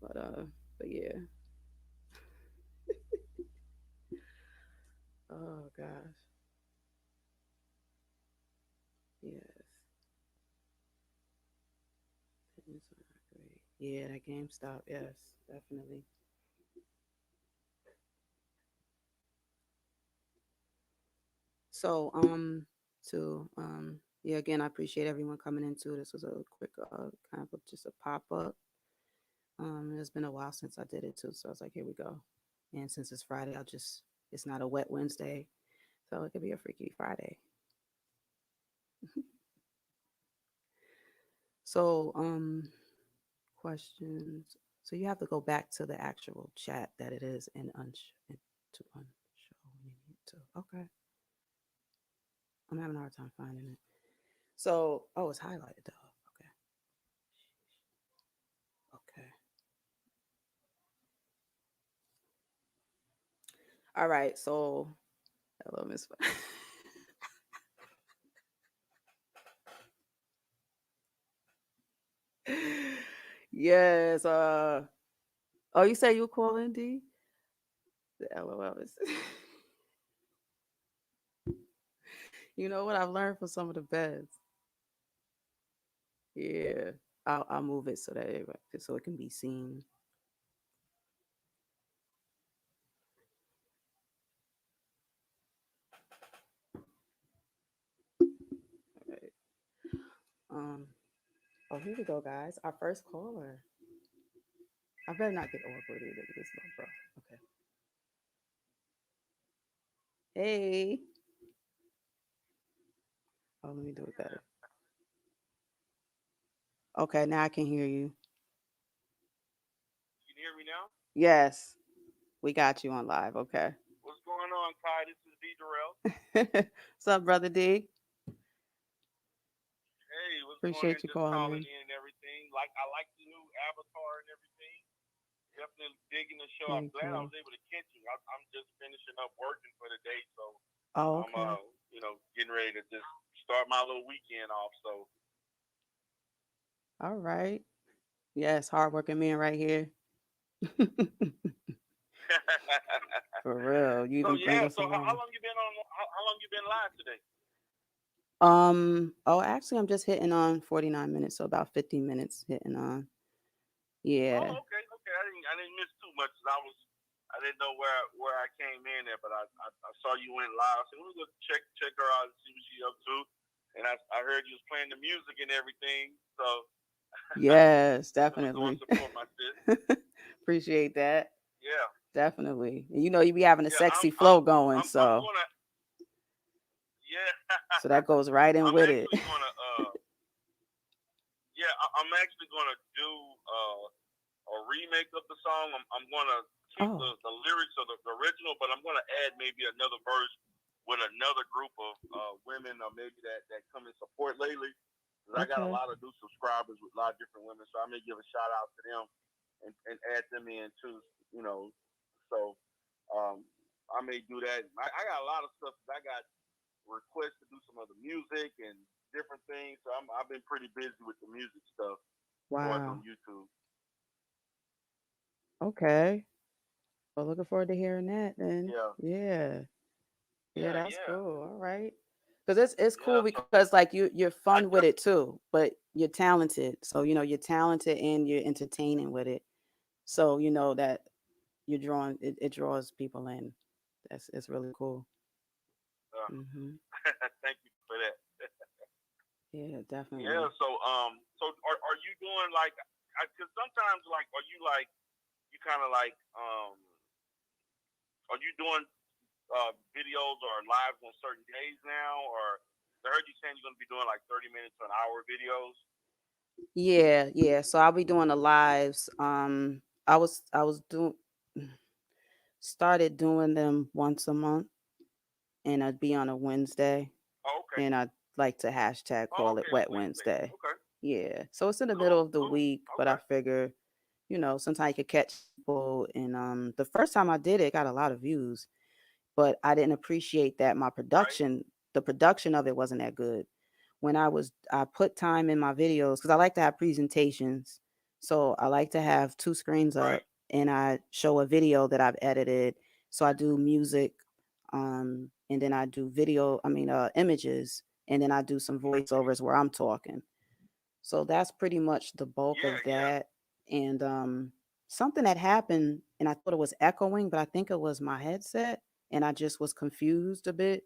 Speaker 1: But but yeah. Oh gosh. Yes. Fitness are great. Yeah, that GameStop, yes, definitely. So yeah, again, I appreciate everyone coming into this. Was a quick kind of just a pop up. It's been a while since I did it too, so I was like, here we go. And since it's Friday, it's not a wet Wednesday, so it could be a freaky Friday. So questions. So you have to go back to the actual chat that it is to unshow when you need to. Okay. I'm having a hard time finding it. So, oh, it's highlighted though. Okay. Okay. All right. So, hello, Miss. Yes. Oh, you say you calling D? The LOL is. You know what I've learned from some of the beds. Yeah. I'll move it so it can be seen. All right. Um. Oh, here we go, guys. Our first caller. I better not get awkward either with this little bro. Okay. Hey. Oh, let me do it better. Okay, now I can hear you.
Speaker 2: You can hear me now?
Speaker 1: Yes, we got you on live. Okay.
Speaker 2: What's going on, Kai? This is D Derell.
Speaker 1: What's up, brother D?
Speaker 2: Hey, what's going on?
Speaker 1: Appreciate you
Speaker 2: Just
Speaker 1: calling
Speaker 2: calling
Speaker 1: in.
Speaker 2: in and everything. Like I like the new avatar and everything. Definitely digging the show. I'm
Speaker 1: Thank
Speaker 2: glad I
Speaker 1: you.
Speaker 2: was able to catch you. I'm just finishing up working for the day, so
Speaker 1: Oh,
Speaker 2: I'm
Speaker 1: okay.
Speaker 2: getting ready to just start my little weekend off. So
Speaker 1: All right. Yes, hardworking man right here. For real. You
Speaker 2: so
Speaker 1: even bring
Speaker 2: yeah.
Speaker 1: us
Speaker 2: So how
Speaker 1: along.
Speaker 2: long you been on? How long you been live today?
Speaker 1: Oh, actually, I'm just hitting on 49 minutes, so about 15 minutes hitting on.
Speaker 2: Oh,
Speaker 1: Yeah.
Speaker 2: okay, okay. I didn't miss too much. I didn't know where I came in at, but I saw you went live. So let me go check her out and see what she up to. And I heard you was playing the music and everything. So
Speaker 1: Yes,
Speaker 2: I'm gonna go and
Speaker 1: definitely.
Speaker 2: support my sis.
Speaker 1: Appreciate that.
Speaker 2: Yeah,
Speaker 1: Definitely. And you be having a
Speaker 2: yeah.
Speaker 1: sexy flow going,
Speaker 2: I'm
Speaker 1: so
Speaker 2: gonna yeah.
Speaker 1: so that goes right in
Speaker 2: I'm
Speaker 1: with it.
Speaker 2: actually gonna yeah. I'm actually gonna do a remake of the song. I'm gonna keep
Speaker 1: Oh,
Speaker 2: the lyrics of the original, but I'm gonna add maybe another verse with another group of women, or maybe that come in support lately. Because I got a
Speaker 1: okay.
Speaker 2: lot of new subscribers with a lot of different women, so I may give a shout out to them and add them in too. You know, so I may do that. I got a lot of stuff. I got requests to do some other music and different things. So I've been pretty busy with the music stuff as far as on
Speaker 1: Wow.
Speaker 2: YouTube.
Speaker 1: Okay. Well, looking forward to hearing that then.
Speaker 2: Yeah,
Speaker 1: Yeah. Yeah,
Speaker 2: yeah,
Speaker 1: that's
Speaker 2: yeah,
Speaker 1: cool. All right. Because it's
Speaker 2: yeah.
Speaker 1: cool
Speaker 2: So
Speaker 1: because like you're
Speaker 2: I
Speaker 1: fun with
Speaker 2: just
Speaker 1: it too, but you're talented. So you're talented and you're entertaining with it. So that you're drawing it draws people in. That's it's really cool. Hmm.
Speaker 2: Thank you for that.
Speaker 1: Yeah,
Speaker 2: Yeah.
Speaker 1: definitely.
Speaker 2: So are you doing like? Because sometimes like, are you like you kind of like are you doing videos or lives on certain days now, or I heard you saying you're going to be doing like 30 minutes to an hour videos.
Speaker 1: Yeah, yeah. So I'll be doing the lives. I was doing started doing them once a month, and I'd be on a Wednesday,
Speaker 2: Oh, okay.
Speaker 1: and I'd like to hashtag
Speaker 2: Oh,
Speaker 1: call it
Speaker 2: okay. On
Speaker 1: Wet
Speaker 2: Wednesdays.
Speaker 1: Wednesday.
Speaker 2: Okay.
Speaker 1: Yeah. So it's in the middle
Speaker 2: Cool.
Speaker 1: of the
Speaker 2: Cool.
Speaker 1: week, but I
Speaker 2: Okay.
Speaker 1: figure, sometimes you could catch people. And the first time I did it, got a lot of views, but I didn't appreciate that
Speaker 2: Right.
Speaker 1: the production of it wasn't that good. I put time in my videos because I like to have presentations. So I like to have two screens
Speaker 2: Right.
Speaker 1: up and I show a video that I've edited. So I do music, and then I do images, and then I do some voiceovers where I'm talking. So that's pretty much the bulk
Speaker 2: Yeah.
Speaker 1: of
Speaker 2: Yeah.
Speaker 1: that. And something that happened, and I thought it was echoing, but I think it was my headset, and I just was confused a bit.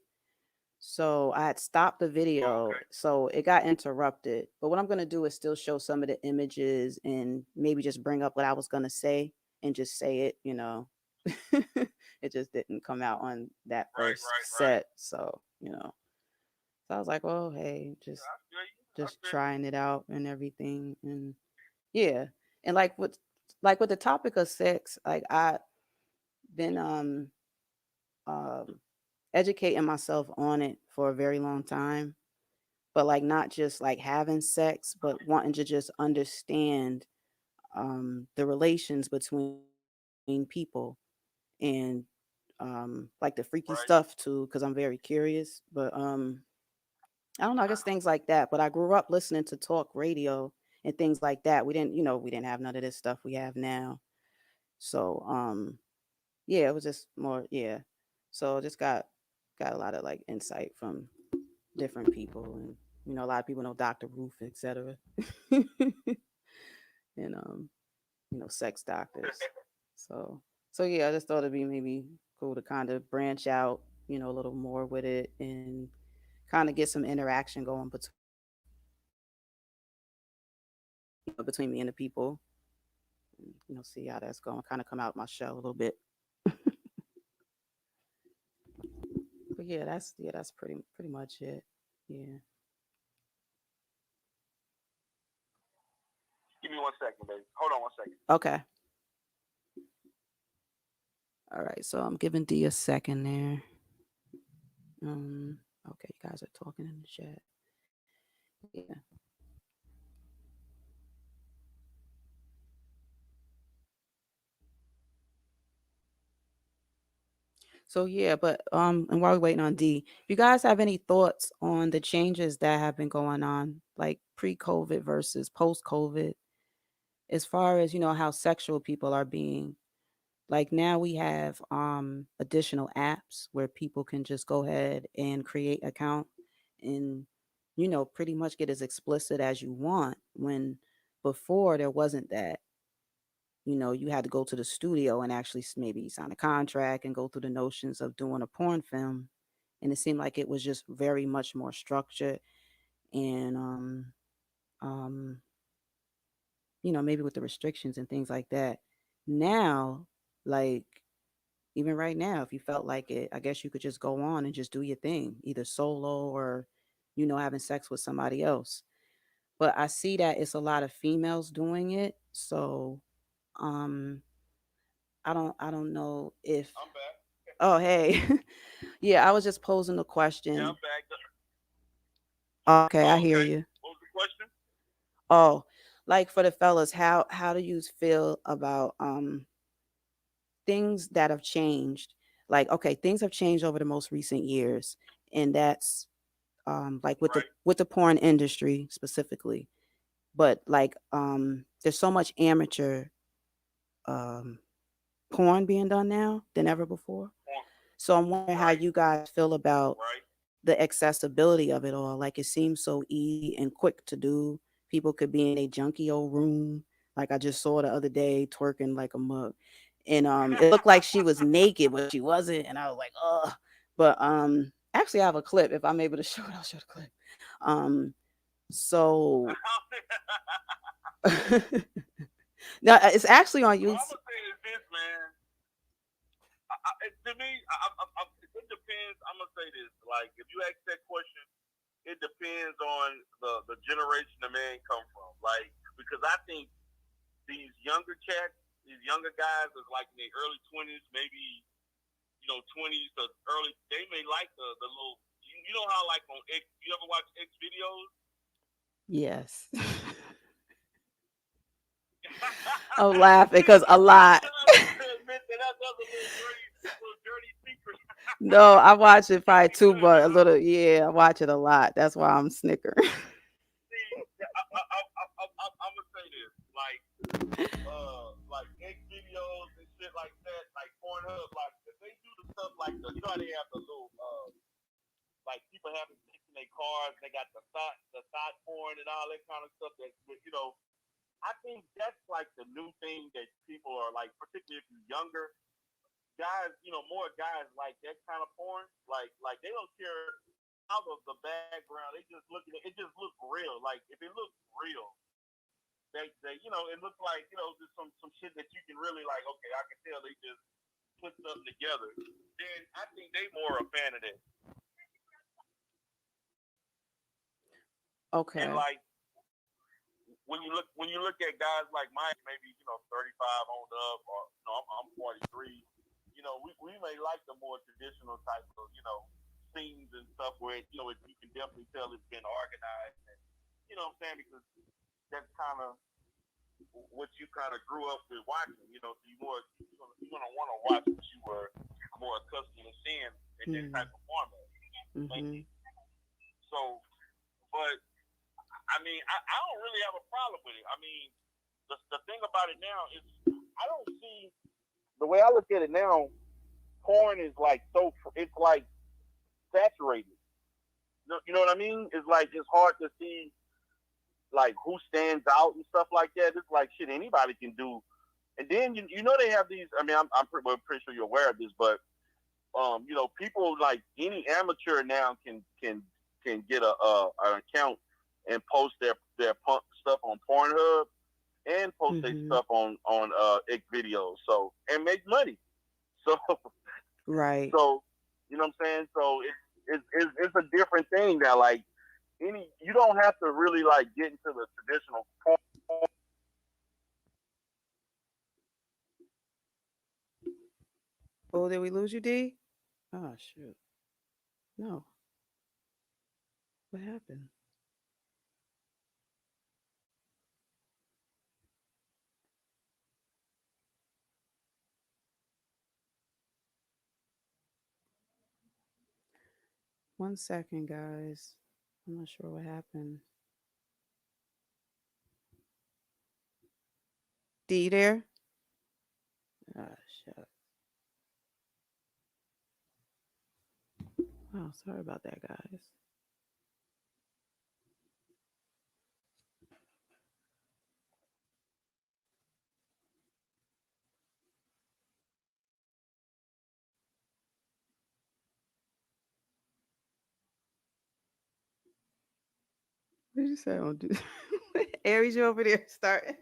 Speaker 1: So I had stopped the
Speaker 2: Oh,
Speaker 1: video,
Speaker 2: okay.
Speaker 1: so it got interrupted. But what I'm gonna do is still show some of the images and maybe just bring up what I was gonna say and just say it. It just didn't come out on that
Speaker 2: Right.
Speaker 1: first
Speaker 2: Right. Right.
Speaker 1: set. So. So I was like, well, hey,
Speaker 2: I feel you. I
Speaker 1: just
Speaker 2: feel you.
Speaker 1: trying it out and everything. And yeah. And like with the topic of sex, like I been um educating myself on it for a very long time, but like not just like having sex, but wanting to just understand the relations between people and like the freaky stuff
Speaker 2: Right.
Speaker 1: too, because I'm very curious. But I don't know, I guess things like that. But I grew up listening to talk radio and things like that. We didn't have none of this stuff we have now. So yeah, it was just more, yeah. So just got a lot of like insight from different people, and a lot of people know Dr. Ruth, etc. And sex doctors. So yeah, I just thought it'd be maybe cool to kind of branch out, a little more with it and kind of get some interaction going between me and the people. And, see how that's going. Kind of come out my shell a little bit. But yeah, that's pretty much it. Yeah.
Speaker 2: Give me 1 second, baby. Hold on 1 second.
Speaker 1: Okay. All right. So I'm giving D a second there. Um. Okay, you guys are talking in the chat. Yeah. So yeah, but and while we're waiting on D, if you guys have any thoughts on the changes that have been going on, like pre-COVID versus post-COVID, as far as how sexual people are being. Like now we have additional apps where people can just go ahead and create account and pretty much get as explicit as you want, when before there wasn't that. You had to go to the studio and actually maybe sign a contract and go through the notions of doing a porn film. And it seemed like it was just very much more structured and um maybe with the restrictions and things like that. Now, like even right now, if you felt like it, I guess you could just go on and just do your thing, either solo or having sex with somebody else. But I see that it's a lot of females doing it. So um I don't know if
Speaker 2: I'm back.
Speaker 1: oh hey. Yeah, I was just posing the
Speaker 2: Yeah,
Speaker 1: question.
Speaker 2: I'm back.
Speaker 1: Okay, I
Speaker 2: Oh,
Speaker 1: hear
Speaker 2: okay.
Speaker 1: you.
Speaker 2: What was the question?
Speaker 1: Oh, like for the fellas, how do you feel about things that have changed? Like, okay, things have changed over the most recent years, and that's like with the
Speaker 2: Right.
Speaker 1: with the porn industry specifically. But like there's so much amateur um porn being done now than ever before. So I'm wondering how
Speaker 2: Right.
Speaker 1: you guys feel about
Speaker 2: Right.
Speaker 1: the accessibility of it all. Like it seems so easy and quick to do. People could be in a junky old room, like I just saw the other day, twerking like a mug. and it looked like she was naked, but she wasn't, and I was like, oh. But actually, I have a clip. If I'm able to show it, I'll show the clip. So no, it's actually on
Speaker 2: Well,
Speaker 1: YouTube.
Speaker 2: I'm gonna say this, man. To me, it depends. I'm gonna say this. Like, if you ask that question, it depends on the generation the man come from. Like, because I think these younger cats, these younger guys, is like in their early 20s, maybe 20s to early. They may like the little. You know how like on X. You ever watch X videos?
Speaker 1: Yes. I'm laughing because a lot. No, I watch it probably too, but a little. Yeah, I watch it a lot. That's why I'm snickering.
Speaker 2: See, I'm gonna say this, like X videos and shit like that, like Pornhub, like if they do the stuff like how they have the little like people having sex in their cars, they got the thought porn and all that kind of stuff. I think that's like the new thing that people are like, particularly if you're younger guys. More guys like that kind of porn. Like they don't care out of the background. They just looking at it. Just looks real. Like if it looks real, they it looks like just some shit that you can really like. Okay, I can tell they just put something together. Then I think they more a fan of that.
Speaker 1: Okay.
Speaker 2: And like when you look at guys like mine, maybe 35 on up, or I'm 43. We may like the more traditional type of scenes and stuff where you can definitely tell it's been organized, and what I'm saying, because that's kind of what you kind of grew up with watching. So you're gonna want to watch what you were more accustomed to seeing in that type of format.
Speaker 1: Mm-hmm.
Speaker 2: So, but I mean, I don't really have a problem with it. I mean, the thing about it now is I don't see the way I look at it now. Porn is like it's like saturated. You know what I mean? It's like it's hard to see like who stands out and stuff like that. It's like shit anybody can do. And then they have these. I mean, I'm pretty sure you're aware of this, but people like any amateur now can get an account and post their stuff on Pornhub and post their stuff on X videos. So and make money. So
Speaker 1: right.
Speaker 2: So you know what I'm saying? So it's a different thing now. Like you don't have to really like get into the traditional porn.
Speaker 1: Oh, did we lose you, D? Oh shoot. No. What happened? One second, guys. I'm not sure what happened. D, you there? Ah, shut. Oh, sorry about that, guys. What did you say? I'll do. Aries, you over there starting?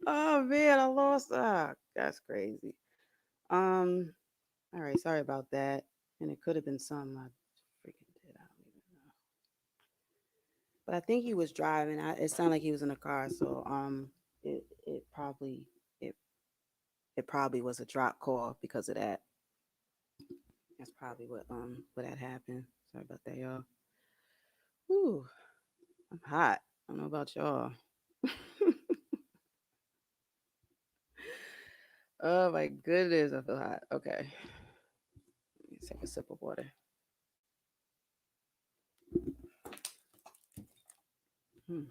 Speaker 1: Oh man, I lost. Ah, that's crazy. Um. All right, sorry about that. And it could have been something I freaking did. I don't even know. But I think he was driving. It sounded like he was in a car. So it probably it it probably was a drop call because of that. That's probably what had happened. Sorry about that, y'all. Whew, I'm hot. I don't know about y'all. Oh my goodness, I feel hot. Okay, let me take a sip of water. Hmm.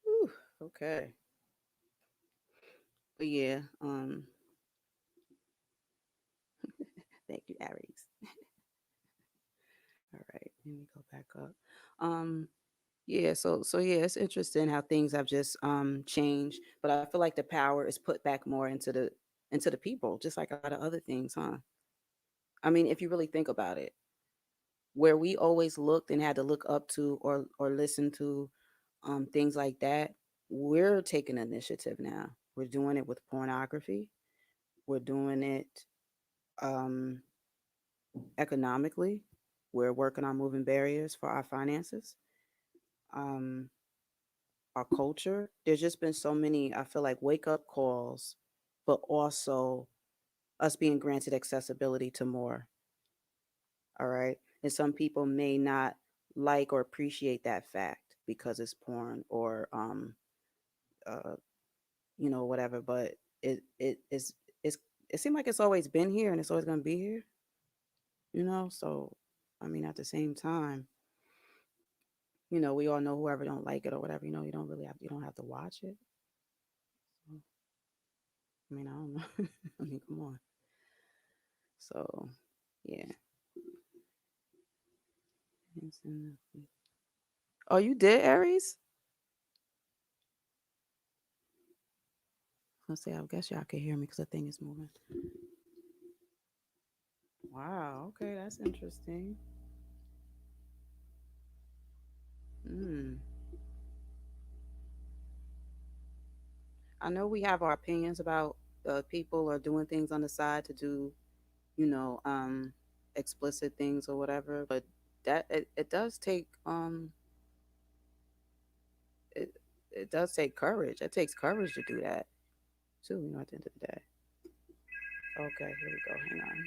Speaker 1: Whew, okay, but yeah. Thank you, Aries. All right, let me go back up. Um, Yeah, so yeah, it's interesting how things have just changed, but I feel like the power is put back more into the people, just like a lot of other things, huh? I mean, if you really think about it, where we always looked and had to look up to or listen to things like that, we're taking initiative now. We're doing it with pornography. We're doing it um, economically. We're working on moving barriers for our finances, um, our culture. There's just been so many, I feel like, wake up calls, but also us being granted accessibility to more. All right. And some people may not like or appreciate that fact because it's porn or uh whatever, but it's it seems like it's always been here and it's always gonna be here, so I mean at the same time, we all know whoever don't like it or whatever, you don't have to watch it. So, I mean, I don't know. I mean, come on. So yeah. Oh, you did, Aries? Let's say I guess y'all can hear me because the thing is moving. Wow, okay, that's interesting. Mm. I know we have our opinions about people or doing things on the side to do, you know, um, explicit things or whatever, but it does take it it does take courage. It takes courage to do that too, at the end of the day. Okay, here we go. Hang on.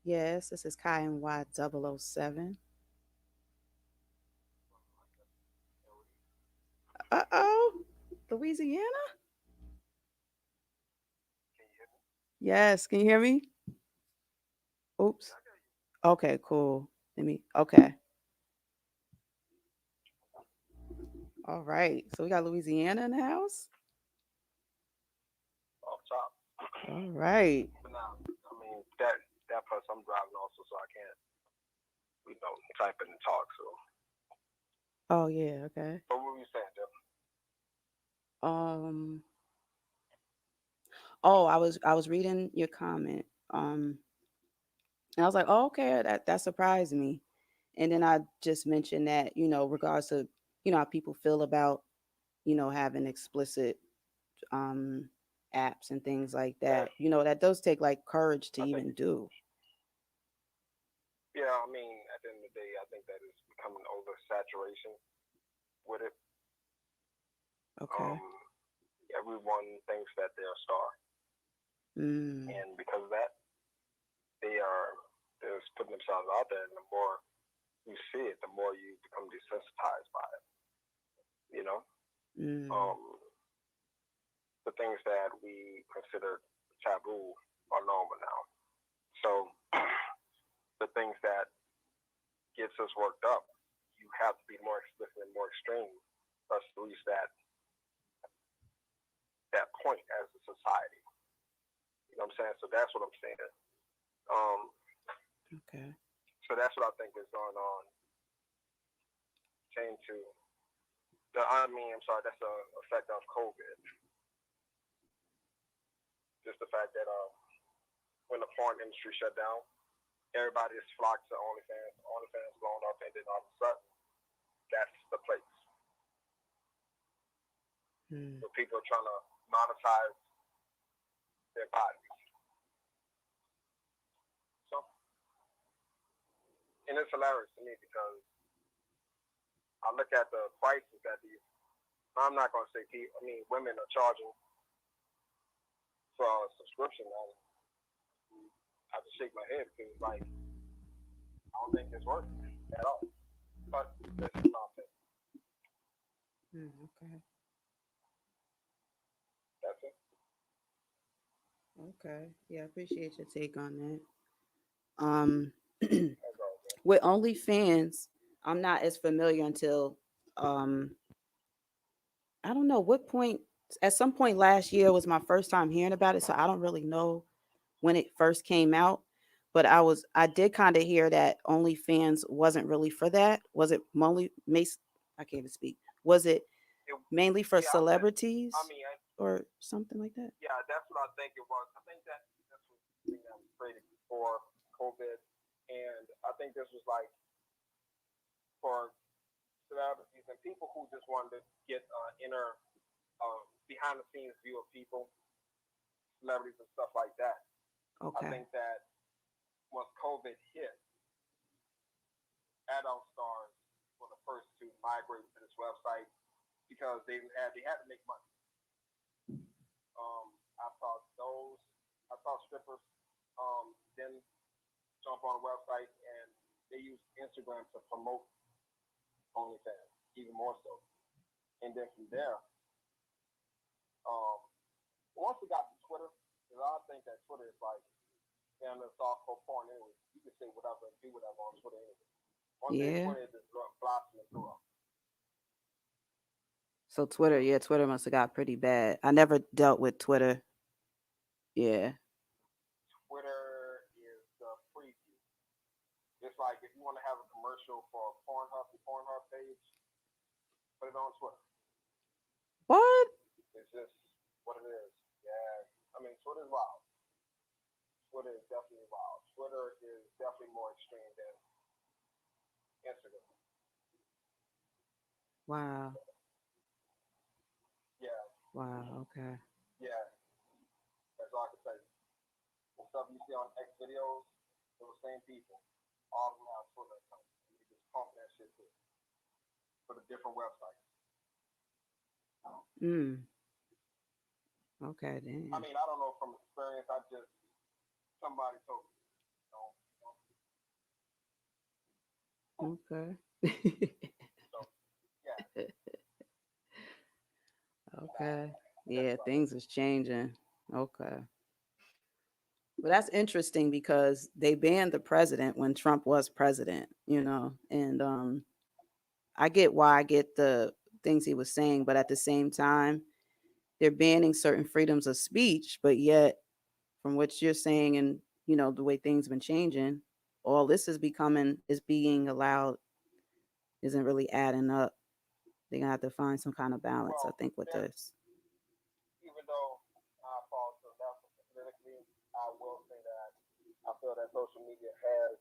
Speaker 1: Yes, this is Kai and Y 007. Uh-oh. Louisiana? Yes, can you hear me? Oops. Okay, cool. Okay. All right. So we got Louisiana in the house.
Speaker 3: Off top.
Speaker 1: All right.
Speaker 3: But now, I mean that plus I'm driving also, so I can't, type in and talk. So,
Speaker 1: Oh yeah, okay.
Speaker 3: what were you saying, Jeff?
Speaker 1: Um oh, I was reading your comment. And I was like, "Oh, okay, that surprised me." And then I just mentioned that, regards to, how people feel about, having explicit um apps and things like
Speaker 3: That
Speaker 1: that. That does take like courage to
Speaker 3: I think,
Speaker 1: even do.
Speaker 3: yeah, I mean, at the end of the day, I think that is becoming oversaturation with it.
Speaker 1: Okay.
Speaker 3: Um, Everyone thinks that they're a star,
Speaker 1: Mm.
Speaker 3: and because of that, they're just putting themselves out there, and the more you see it, the more you become desensitized by it. You know,
Speaker 1: Mm.
Speaker 3: um, the things that we consider taboo are normal now. So the things that gets us worked up, you have to be more explicit and more extreme for us to reach that point as a society. You know what I'm saying? So that's what I'm saying. Um,
Speaker 1: Okay.
Speaker 3: so that's what I think is going on. Came to I'm sorry, that's a effect of COVID. Just the fact that when the porn industry shut down, everybody is flocked to OnlyFans. OnlyFans blown up, and then all of a sudden, that's the place
Speaker 1: Mm.
Speaker 3: where people are trying to monetize their bodies. So, and it's hilarious to me because I look at the prices that these. I'm not going to say people. I mean, women are charging for a subscription. I have to shake my head because, like, I don't think it's worth it at all. But this is my opinion.
Speaker 1: Mm. Okay.
Speaker 3: That's it.
Speaker 1: Okay. Yeah, I appreciate your take on that.
Speaker 3: That's all, man.
Speaker 1: With OnlyFans, I'm not as familiar until um I don't know what point. At some point last year was my first time hearing about it, so I don't really know when it first came out. But I did kind of hear that OnlyFans wasn't really for that. Was it mainly? I can't even speak. Was it
Speaker 3: It,
Speaker 1: mainly for
Speaker 3: yeah,
Speaker 1: celebrities
Speaker 3: I mean,
Speaker 1: or something like that?
Speaker 3: yeah, that's what I think it was. I think that this was something that was created before COVID, and I think this was like for celebrities and people who just wanted to get inner, behind the scenes view of people, celebrities and stuff like that. I
Speaker 1: Okay.
Speaker 3: think that once COVID hit, adult stars were the first to migrate to this website because they had to make money. I saw those. I saw strippers then jump on a website and they use Instagram to promote OnlyFans even more so. And then from there, um, once we got to Twitter, because I think that Twitter is like, damn, it's all for porn anyway. You can say whatever and do whatever on Twitter anyway. One day
Speaker 1: Yeah.
Speaker 3: Twitter just blossom and grow up.
Speaker 1: So Twitter, yeah, Twitter must have got pretty bad. I never dealt with Twitter. Yeah.
Speaker 3: Twitter is the preview. It's like if you want to have a commercial for Pornhub, the Pornhub page, put it on Twitter.
Speaker 1: What?
Speaker 3: It's just what it is. Yeah. I mean, Twitter is wild. Twitter is definitely wild. Twitter is definitely more extreme than Instagram.
Speaker 1: Wow.
Speaker 3: Yeah.
Speaker 1: Wow. Okay.
Speaker 3: Yeah. That's all I can say. The stuff you see on X videos, those same people, all of them have Twitter accounts. You can just pump that shit too for the different websites.
Speaker 1: Mm. Okay.
Speaker 3: I
Speaker 1: Damn.
Speaker 3: mean, I don't know from experience. I just somebody told me.
Speaker 1: Okay.
Speaker 3: So yeah.
Speaker 1: Okay. Yeah, things is changing. Okay. Well, that's interesting because they banned the president when Trump was president, and I get why I get the things he was saying, but at the same time, they're banning certain freedoms of speech, but yet from what you're saying and the way things been changing, all this is being allowed isn't really adding up. They're gonna have to find some kind of balance, I
Speaker 3: Well,
Speaker 1: think, with
Speaker 3: then
Speaker 1: this.
Speaker 3: even though I fall to the left politically, I will say that I feel that social media has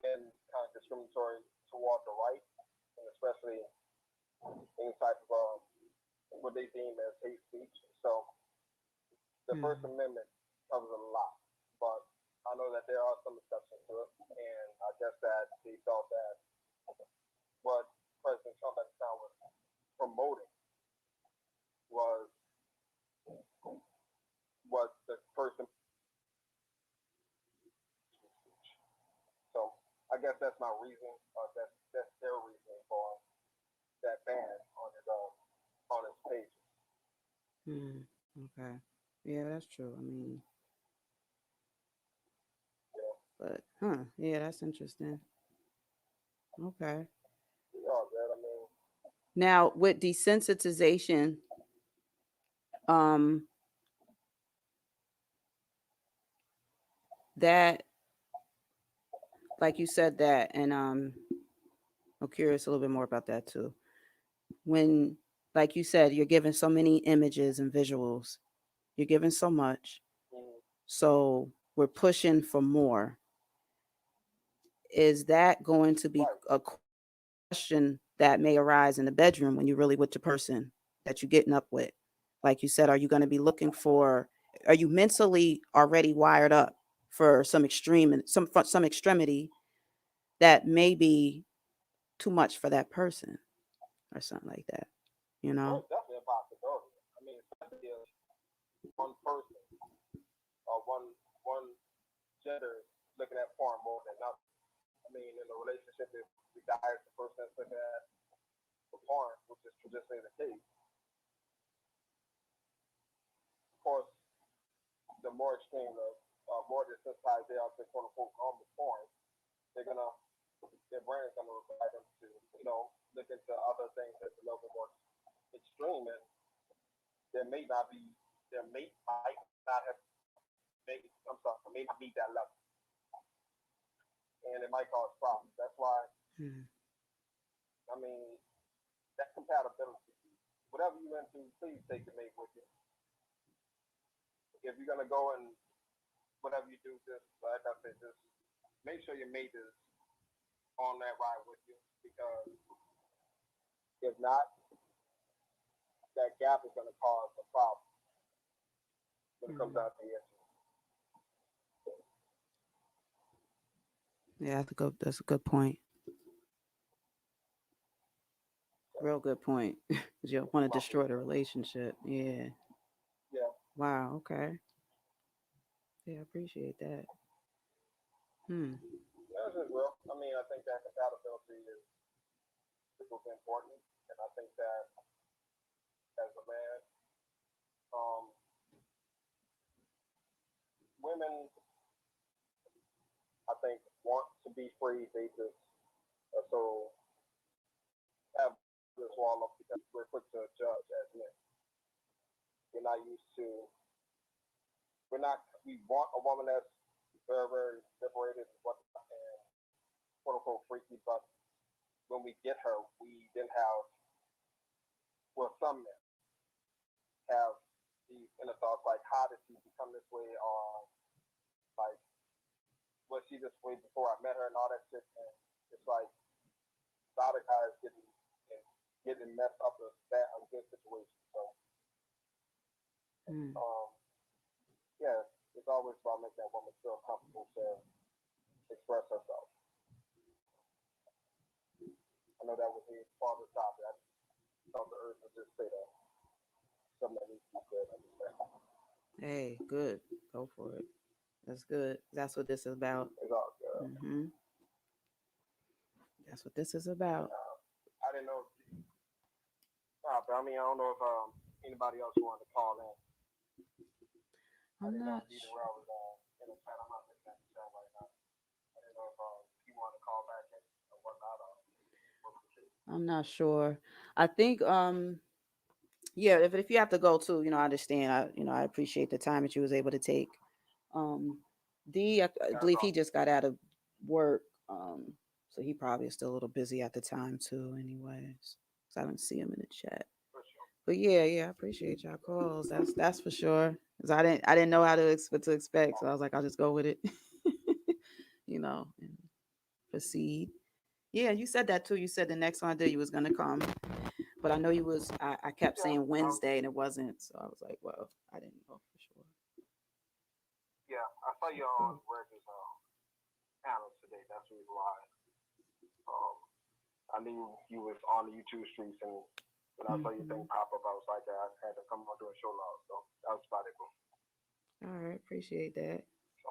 Speaker 3: been kind of discriminatory toward the right, and especially any type of what they deem as hate speech. So the First
Speaker 1: Mm.
Speaker 3: Amendment covers a lot, but I know that there are some exceptions to it, and I guess that they felt that what President Trump at the time was promoting was what the First Amendment. So I guess that's my reason, or that's their reasoning for that ban on his page.
Speaker 1: Mm. Okay. Yeah, that's true. I mean,
Speaker 3: Yeah.
Speaker 1: but yeah, that's interesting. Okay.
Speaker 3: Oh, man, I mean,
Speaker 1: Now with desensitization, um, that like you said that, and I'm curious a little bit more about that too. When, like you said, you're given so many images and visuals, you're given so much,
Speaker 3: mm,
Speaker 1: so we're pushing for more. Is that going to be
Speaker 3: right.
Speaker 1: a question that may arise in the bedroom when you're really with the person that you're getting up with? Like you said, are you going to be looking for? Are you mentally already wired up for some extreme and some extremity that may be too much for that person or something like that? You
Speaker 3: Well,
Speaker 1: know?
Speaker 3: it's definitely a possibility. I mean, especially if one person or one gender is looking at porn more than another. I mean, in a relationship, if the guy is the person that's looking at the porn, which is traditionally the case, of course, the more extreme, the more desensitized they are to quote unquote normal porn, they're gonna their brain is gonna require them to look into other things that's a little bit more extreme, and there may not be there may might not have may not meet that level, and it might cause problems. That's why, I mean, that compatibility. Whatever you into, please take your mate with you. If you're gonna go and whatever you do, just like I said, just make sure your mate is on that ride with you, because if not, that gap is gonna cause a problem when it comes out to you.
Speaker 1: Yeah, that's a good point. Real good point. You don't want to destroy the relationship. Yeah.
Speaker 3: Yeah.
Speaker 1: Wow. Okay. Yeah, I appreciate that.
Speaker 3: That's just real. I mean, I think that compatibility is super important, and I think that as a man, women, I think, want to be free. They just so have this wall up because we're quick to judge as men. We're not used to. We're not. We want a woman that's very, very liberated and whatnot, and quote unquote freaky. But when we get her, we then have, well, some men have these inner thoughts like, how did she become this way, or like, was she this way before I met her, and all that shit. And it's like a lot of guys getting messed up with that good situation. So, yeah, it's always about making that woman feel comfortable to express herself. I know that was his father's topic. I felt the urge to just say that. Something that needs to be said.
Speaker 1: Hey, good. Go for it. That's good. That's what this is about.
Speaker 3: It's all good.
Speaker 1: That's what this is about.
Speaker 3: I didn't know. But I mean, I don't know if anybody else wanted to call in.
Speaker 1: I'm not
Speaker 3: sure. I'm not thinking that show right now. I didn't know if you wanted to call back in or whatnot.
Speaker 1: I'm not sure. I think yeah, if you have to go too, I understand. I appreciate the time that you was able to take. I believe he just got out of work. So he probably is still a little busy at the time too, anyways. So I don't see him in the chat. But yeah, I appreciate y'all calls. That's for sure. Cause I didn't know what to expect, so I was like, I'll just go with it, and proceed. Yeah, you said that too. You said the next one I did you was gonna come, but I know you was. I kept saying Wednesday and it wasn't, so I was like, well, I didn't know for sure.
Speaker 3: Yeah, I saw you on Reg's panel today. That's the reason why. I knew you was on the YouTube streets, and when I saw your thing pop up, I was like, I had to come on to a show now. So that was about it.
Speaker 1: All right, appreciate that.
Speaker 3: So,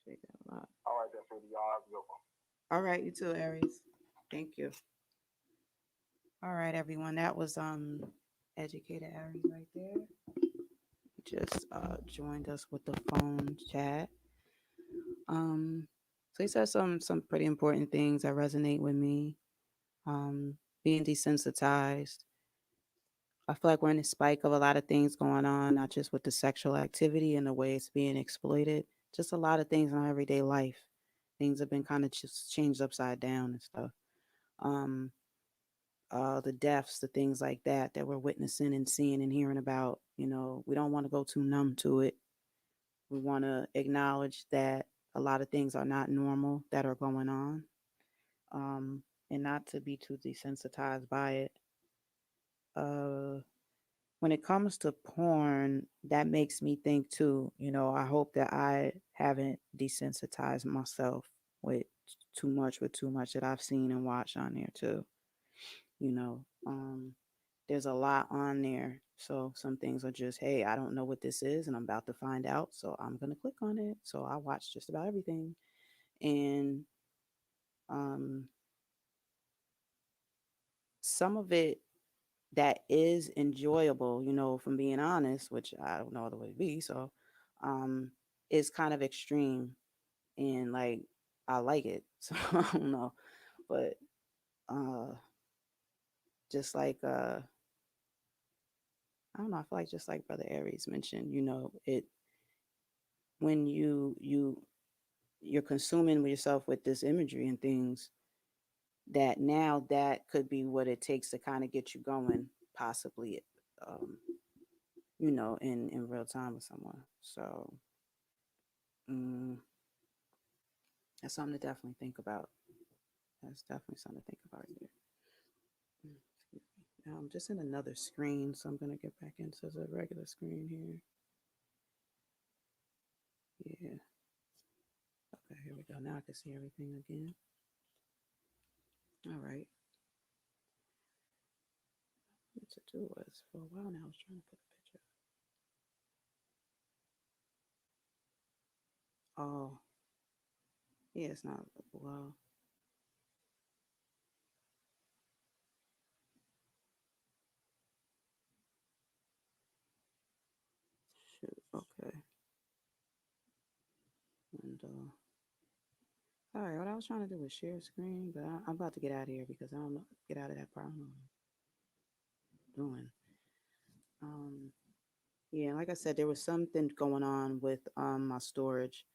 Speaker 1: appreciate that a lot.
Speaker 3: All right, that's really y'all have a good one.
Speaker 1: All right, you too, Aries. Thank you. All right, everyone. That was Educator Aries right there. He just joined us with the phone chat. So he said some pretty important things that resonate with me. Being desensitized. I feel like we're in the spike of a lot of things going on, not just with the sexual activity and the way it's being exploited, just a lot of things in our everyday life. Things have been kind of just changed upside down and stuff. The deaths, the things like that we're witnessing and seeing and hearing about. We don't want to go too numb to it. We want to acknowledge that a lot of things are not normal that are going on, and not to be too desensitized by it. When it comes to porn, that makes me think too. I hope that I haven't desensitized myself with too much that I've seen and watched on there too. There's a lot on there. So some things are just, hey, I don't know what this is and I'm about to find out. So I'm going to click on it. So I watch just about everything. And some of it that is enjoyable, from being honest, which I don't know other way to be. So is kind of extreme and like, I like it. So I don't know. But just like, I don't know. I feel like just like Brother Aries mentioned, when you're consuming yourself with this imagery and things, that now that could be what it takes to kind of get you going, possibly, um, in real time with someone. So mm, that's something to definitely think about. That's definitely something to think about here. Excuse me. Now I'm just in another screen, so I'm gonna get back into the regular screen here. Yeah. Okay, here we go. Now I can see everything again. All right. What to do was for a while now I was trying to put a picture. Oh, yeah, it's not well. Shoot. Okay. And all right, what I was trying to do was share screen, but I'm about to get out of here because I don't know get out of that problem I'm doing. Um, yeah, like I said, there was something going on with my storage,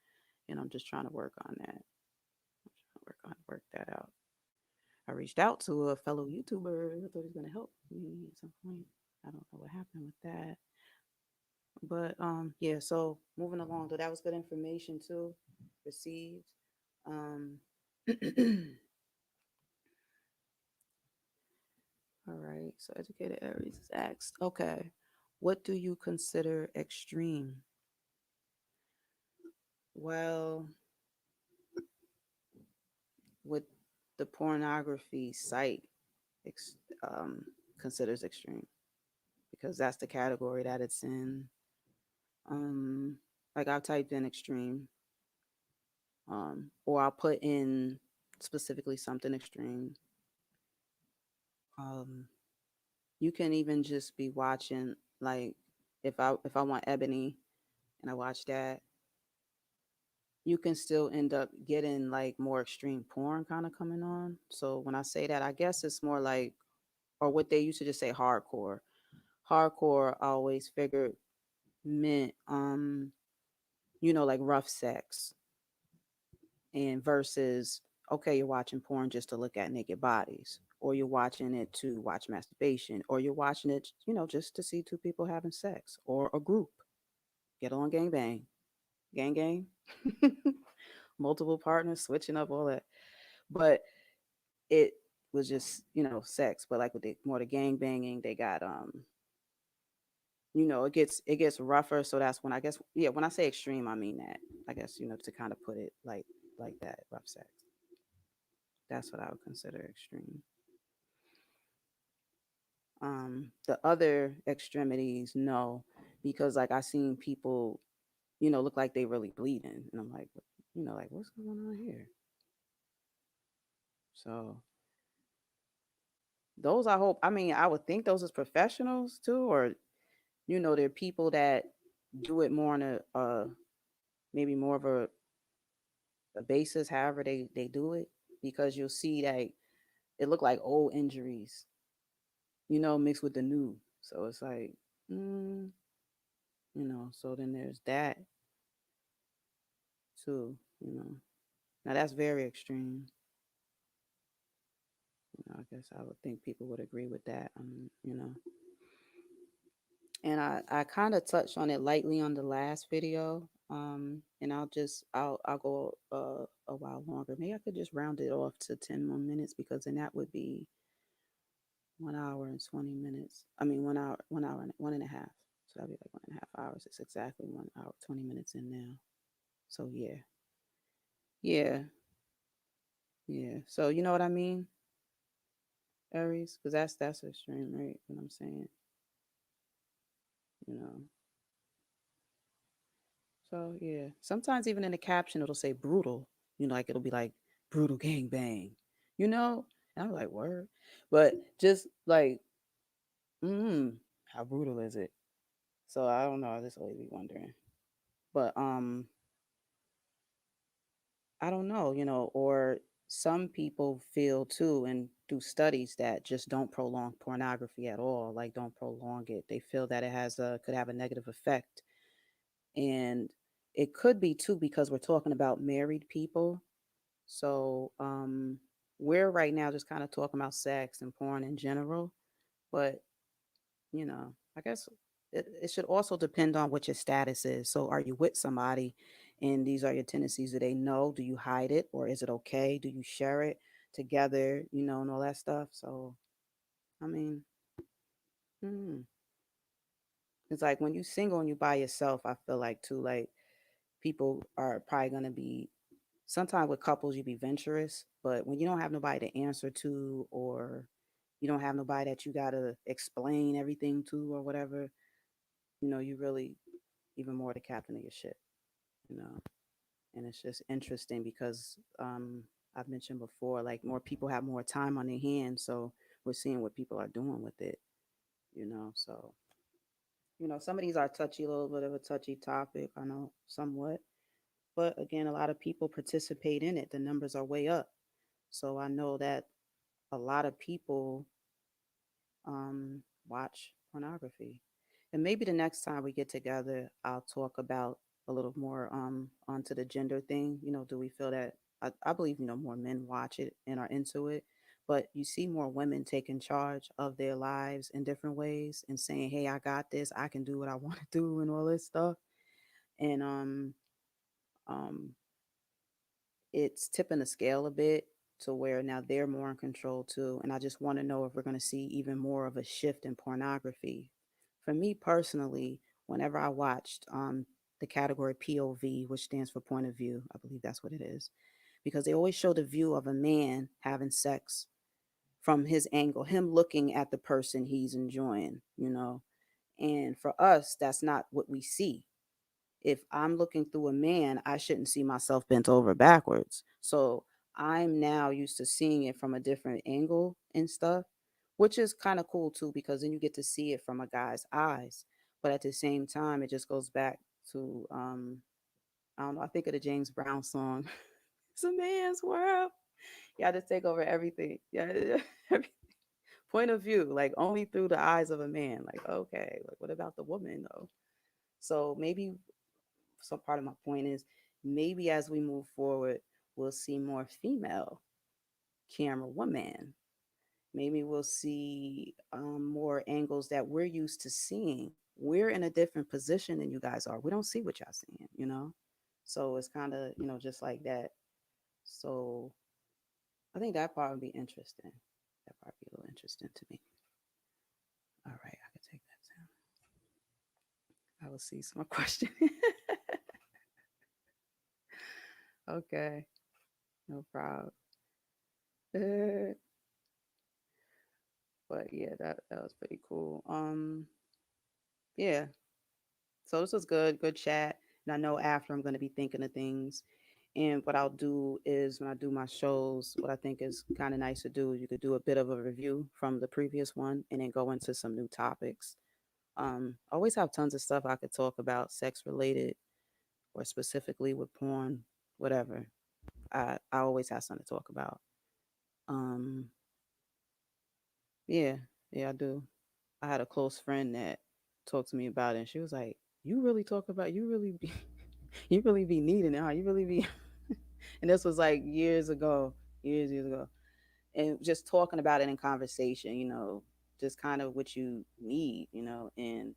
Speaker 1: and I'm just trying to work on that. Work that out. I reached out to a fellow YouTuber. I thought he was gonna help me at some point. I don't know what happened with that. But yeah, so moving along, though that was good information too, received. Um all right, so educated Aries is asked, okay, what do you consider extreme? Well, what the pornography site ex- um, considers extreme, because that's the category that it's in. Um, like I've typed in extreme, or I'll put in specifically something extreme. Um, you can even just be watching, like, if I want ebony and I watch that, you can still end up getting like more extreme porn kind of coming on. So when I say that, I guess it's more like, or what they used to just say hardcore. Hardcore I always figured meant like rough sex, and versus, okay, you're watching porn just to look at naked bodies, or you're watching it to watch masturbation, or you're watching it, just to see two people having sex, or a group get on gang bang, gang gang, multiple partners switching up, all that. But it was just sex. But like with the more the gang banging, they got it gets rougher. So that's when, I guess, yeah, when I say extreme, I mean that, I guess, to kind of put it like that, rough sex. That's what I would consider extreme. The other extremities, no, because like I seen people, look like they really bleeding, and I'm like, like, what's going on here? So those, I hope, I mean, I would think those is professionals too, or they're people that do it more on a maybe more of a basis, however they do it, because you'll see that it look like old injuries, mixed with the new. So it's like, mm, so then there's that too. Now that's very extreme. I guess I would think people would agree with that. And I kind of touched on it lightly on the last video. And I'll go a while longer. Maybe I could just round it off to 10 more minutes, because then that would be 1 hour and 20 minutes. I mean 1 hour, 1 hour and 1.5. So that'd be like 1.5 hours. It's exactly 1 hour 20 minutes in now. So yeah, yeah, yeah. So you know what I mean, Aries, because that's extreme, right? What I'm saying, you know. So yeah, sometimes even in the caption it'll say brutal. Like it'll be like brutal gang bang. You know, and I'm like word, but just like, how brutal is it? So I don't know. I just always be wondering, but I don't know. Or some people feel too, and do studies, that just don't prolong pornography at all. Like don't prolong it. They feel that it could have a negative effect, and it could be too because we're talking about married people. So we're right now just kind of talking about sex and porn in general. But, I guess it should also depend on what your status is. So are you with somebody and these are your tendencies? Do they know? Do you hide it? Or is it okay? Do you share it together, and all that stuff? So, I mean, hmm. It's like when you single and you by yourself, I feel like too, like people are probably gonna be sometimes with couples you be venturous, but when you don't have nobody to answer to or you don't have nobody that you gotta explain everything to or whatever, you really even more the captain of your ship, you know. And it's just interesting because I've mentioned before, like more people have more time on their hands, so we're seeing what people are doing with it, So some of these are touchy, a little bit of a touchy topic, I know somewhat. But again, a lot of people participate in it. The numbers are way up. So I know that a lot of people watch pornography. And maybe the next time we get together, I'll talk about a little more onto the gender thing. Do we feel that I believe, more men watch it and are into it, but you see more women taking charge of their lives in different ways and saying, hey, I got this, I can do what I want to do and all this stuff. And um it's tipping the scale a bit to where now they're more in control too. And I just want to know if we're going to see even more of a shift in pornography. For me personally, whenever I watched the category POV, which stands for point of view, I believe that's what it is, because they always show the view of a man having sex from his angle, him looking at the person he's enjoying. And for us, that's not what we see. If I'm looking through a man, I shouldn't see myself bent over backwards. So I'm now used to seeing it from a different angle and stuff, which is kind of cool too, because then you get to see it from a guy's eyes. But at the same time, it just goes back to I don't know, I think of the James Brown song. It's a man's world. You got to take over everything. Yeah, every point of view, like only through the eyes of a man. Like, okay, like what about the woman though? So maybe some part of my point is maybe as we move forward, we'll see more female camera woman. Maybe we'll see more angles that we're used to seeing. We're in a different position than you guys are. We don't see what y'all seeing. So it's kind of, just like that. So I think that part would be interesting. That part would be a little interesting to me. All right, I can take that down. I will see some more questions. Okay, no problem. But yeah, that was pretty cool. Yeah. So this was good chat. And I know after I'm gonna be thinking of things. And what I'll do is when I do my shows, what I think is kind of nice to do is you could do a bit of a review from the previous one and then go into some new topics. I always have tons of stuff I could talk about, sex related or specifically with porn, whatever. I always have something to talk about. Um, yeah, yeah, I do. I had a close friend that talked to me about it, and she was like, "You really talk about you really be you really be needing it, huh? You really be." And this was like years ago, years ago, and just talking about it in conversation, just kind of what you need. And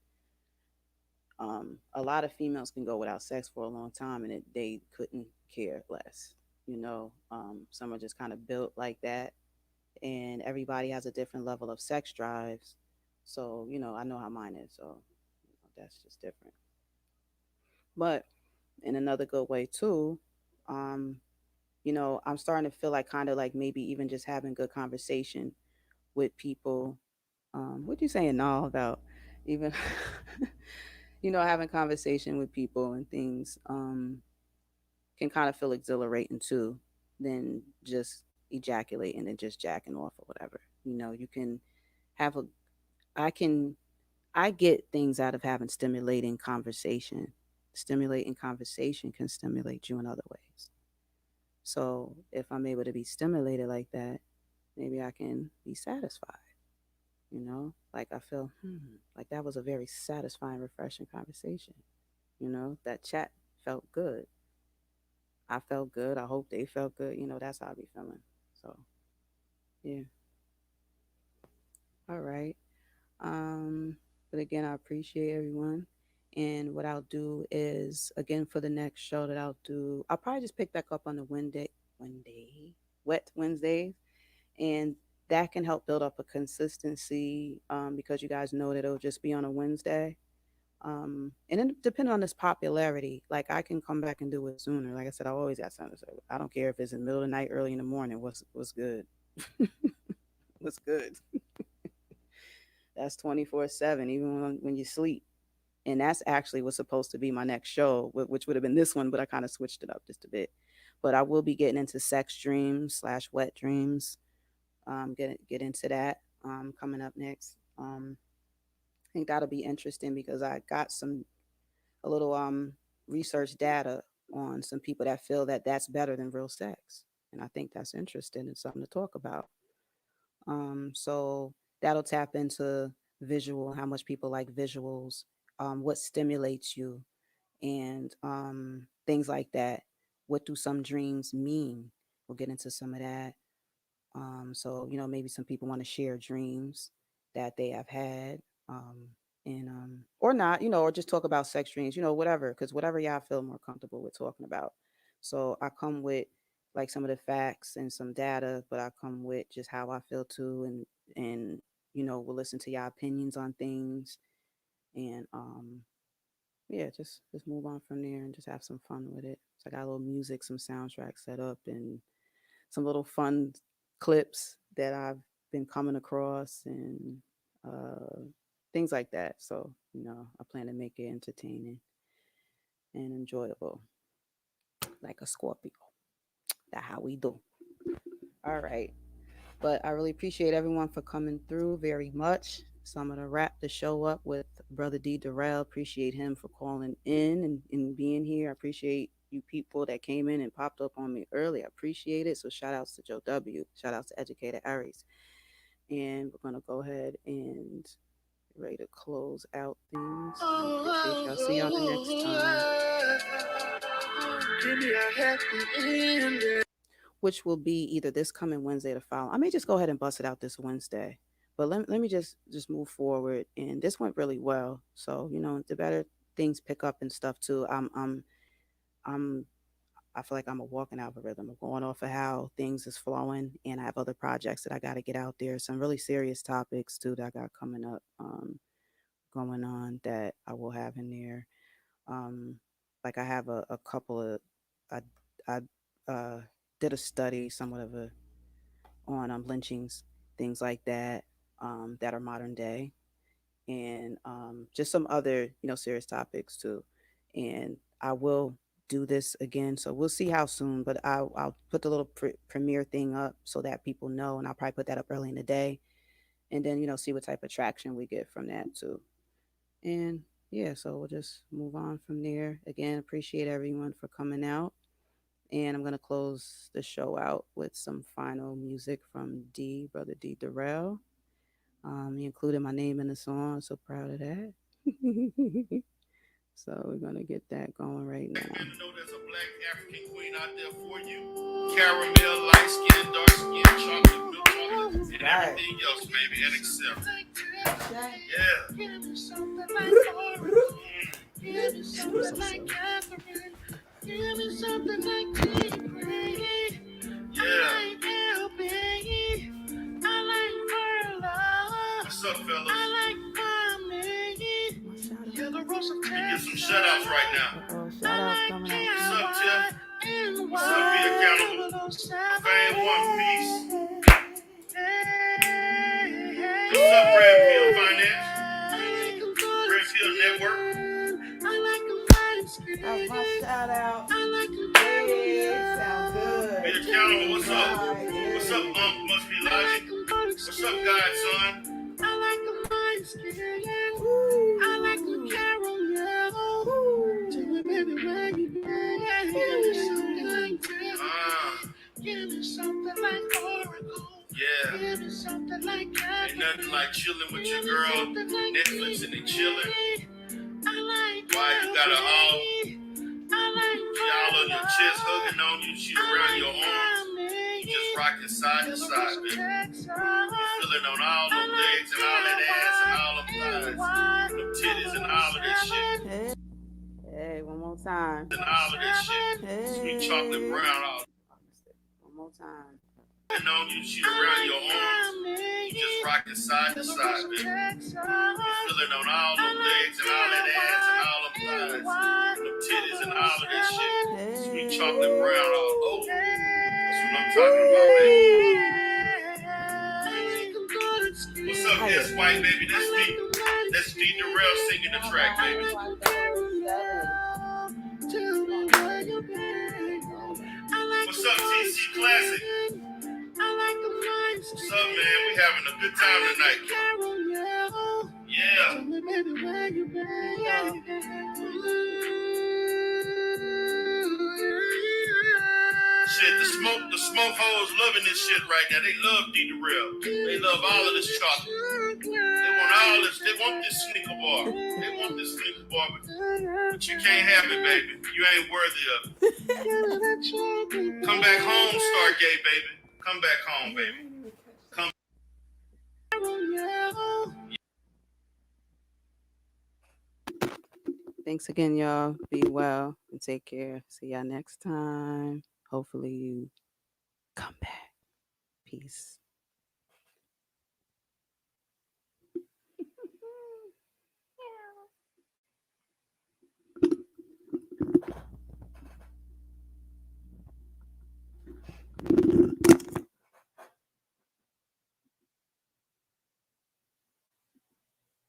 Speaker 1: a lot of females can go without sex for a long time, and they couldn't care less. Some are just kind of built like that, and everybody has a different level of sex drives. So, I know how mine is. So, that's just different. But in another good way, too, um, I'm starting to feel like kind of like maybe even just having good conversation with people. What you saying now about even, having conversation with people and things can kind of feel exhilarating too than just ejaculating and just jacking off or whatever. You can have a I can I get things out of having stimulating conversation. Stimulating conversation can stimulate you in other ways. So if I'm able to be stimulated like that, maybe I can be satisfied. Like I feel like that was a very satisfying, refreshing conversation. That chat felt good. I felt good. I hope they felt good. That's how I be feeling. So yeah. All right. But again, I appreciate everyone. And what I'll do is, again, for the next show that I'll do, I'll probably just pick back up on the wet Wednesdays, and that can help build up a consistency, because you guys know that it'll just be on a Wednesday. And then depending on this popularity, like I can come back and do it sooner. Like I said, I always got something to say. I don't care if it's in the middle of the night, early in the morning. What's good? What's good? That's 24/7, even when you sleep. And that's actually what's supposed to be my next show, which would have been this one, but I kind of switched it up just a bit. But I will be getting into sex dreams slash wet dreams. Get into that coming up next. I think that'll be interesting because I got a little research data on some people that feel that that's better than real sex, and I think that's interesting and something to talk about. So that'll tap into visual, how much people like visuals, what stimulates you, and things like that. What do some dreams mean? We'll get into some of that. So maybe some people want to share dreams that they have had, and or not, or just talk about sex dreams, whatever, because whatever y'all feel more comfortable with talking about. So I come with like some of the facts and some data, but I come with just how I feel too, and we'll listen to y'all opinions on things, and yeah, just move on from there and just have some fun with it. So I got a little music, some soundtracks set up, and some little fun clips that I've been coming across, and uh, things like that. So, I plan to make it entertaining and enjoyable, like a Scorpio. That's how we do. All right. But I really appreciate everyone for coming through very much. So I'm going to wrap the show up with Brother D Derell. Appreciate him for calling in and being here. I appreciate you people that came in and popped up on me early. I appreciate it. So shout outs to Joe W. Shout outs to Educator Aries. And we're going to go ahead and ready to close out things. Appreciate y'all. See y'all the next time. Which will be either this coming Wednesday or the following. I may just go ahead and bust it out this Wednesday. But let me just move forward. And this went really well. So, the better things pick up and stuff too. I'm I feel like I'm a walking algorithm. I'm going off of how things is flowing, and I have other projects that I got to get out there. Some really serious topics too that I got coming up, going on, that I will have in there. Like I have a couple of, I I did a study, somewhat of a, on lynchings, things like that are modern day, and just some other serious topics too. And I will do this again, so we'll see how soon. But I'll put the little premiere thing up so that people know, and I'll probably put that up early in the day, and then see what type of traction we get from that too. And yeah, so we'll just move on from there. Again, appreciate everyone for coming out. And I'm going to close the show out with some final music from Brother D Derell. He included my name in the song. I'm so proud of that. So we're going to get that going right now.
Speaker 2: You know there's a black African queen out there for you. Caramel, light skin, dark skin, chocolate, milk chocolate, and everything else, baby, and accept. Yeah. Give me something like give me something like Catherine. Give me something like T-Gray. Yeah. I like LB. I like Perla. What's up, fellas? I like Kwame. You're the rose of Get some shout outs right now.
Speaker 1: Shout outs coming out.
Speaker 2: What's up, Tiff? What's up, Be Accountable? Fame One Piece. What's up, Red Pill Finance? Red Pill Network.
Speaker 1: That's my shout out. Hey, sound good.
Speaker 2: Be accountable. What's up? What's up, Must Be Logic? What's up, Godson? I like the mind skin. I like the caramel. Tell me, baby, where you been? Give me something like that. Give me something like Oracle. Yeah. Give me something like that. Ain't nothing like chilling with your girl, Netflix and chilling. I like why you got it all. I like y'all on your chest, hugging on you, she around your arms. You just rocking side to side, baby. You feeling on all them legs and all that ass and all them thighs, them titties and all of that shit.
Speaker 1: Hey, one more time.
Speaker 2: And all of that shit. Sweet chocolate brown all.
Speaker 1: One more time.
Speaker 2: And on you, she around your arms. You just rocking side to side, baby. You feeling on all them legs and all that ass and all them thighs, them titties and all of that shit. Sweet chocolate brown all over. That's what I'm talking about, baby. What's up, yes, white baby? That's me. That's D Derell singing the track, baby. What's up, TC Classic? What's up, man? We having a good time tonight. Yeah. Shit, the smoke hoes loving this shit right now. They love D Derell. They love all of this chocolate. They want all this. They want this sneaker bar. They want this sneaker bar, but you can't have it, baby. You ain't worthy of it. Come back home, Stargate, baby. Come back home, baby. Come.
Speaker 1: Thanks again, y'all. Be well and take care. See y'all next time. Hopefully you come back. Peace.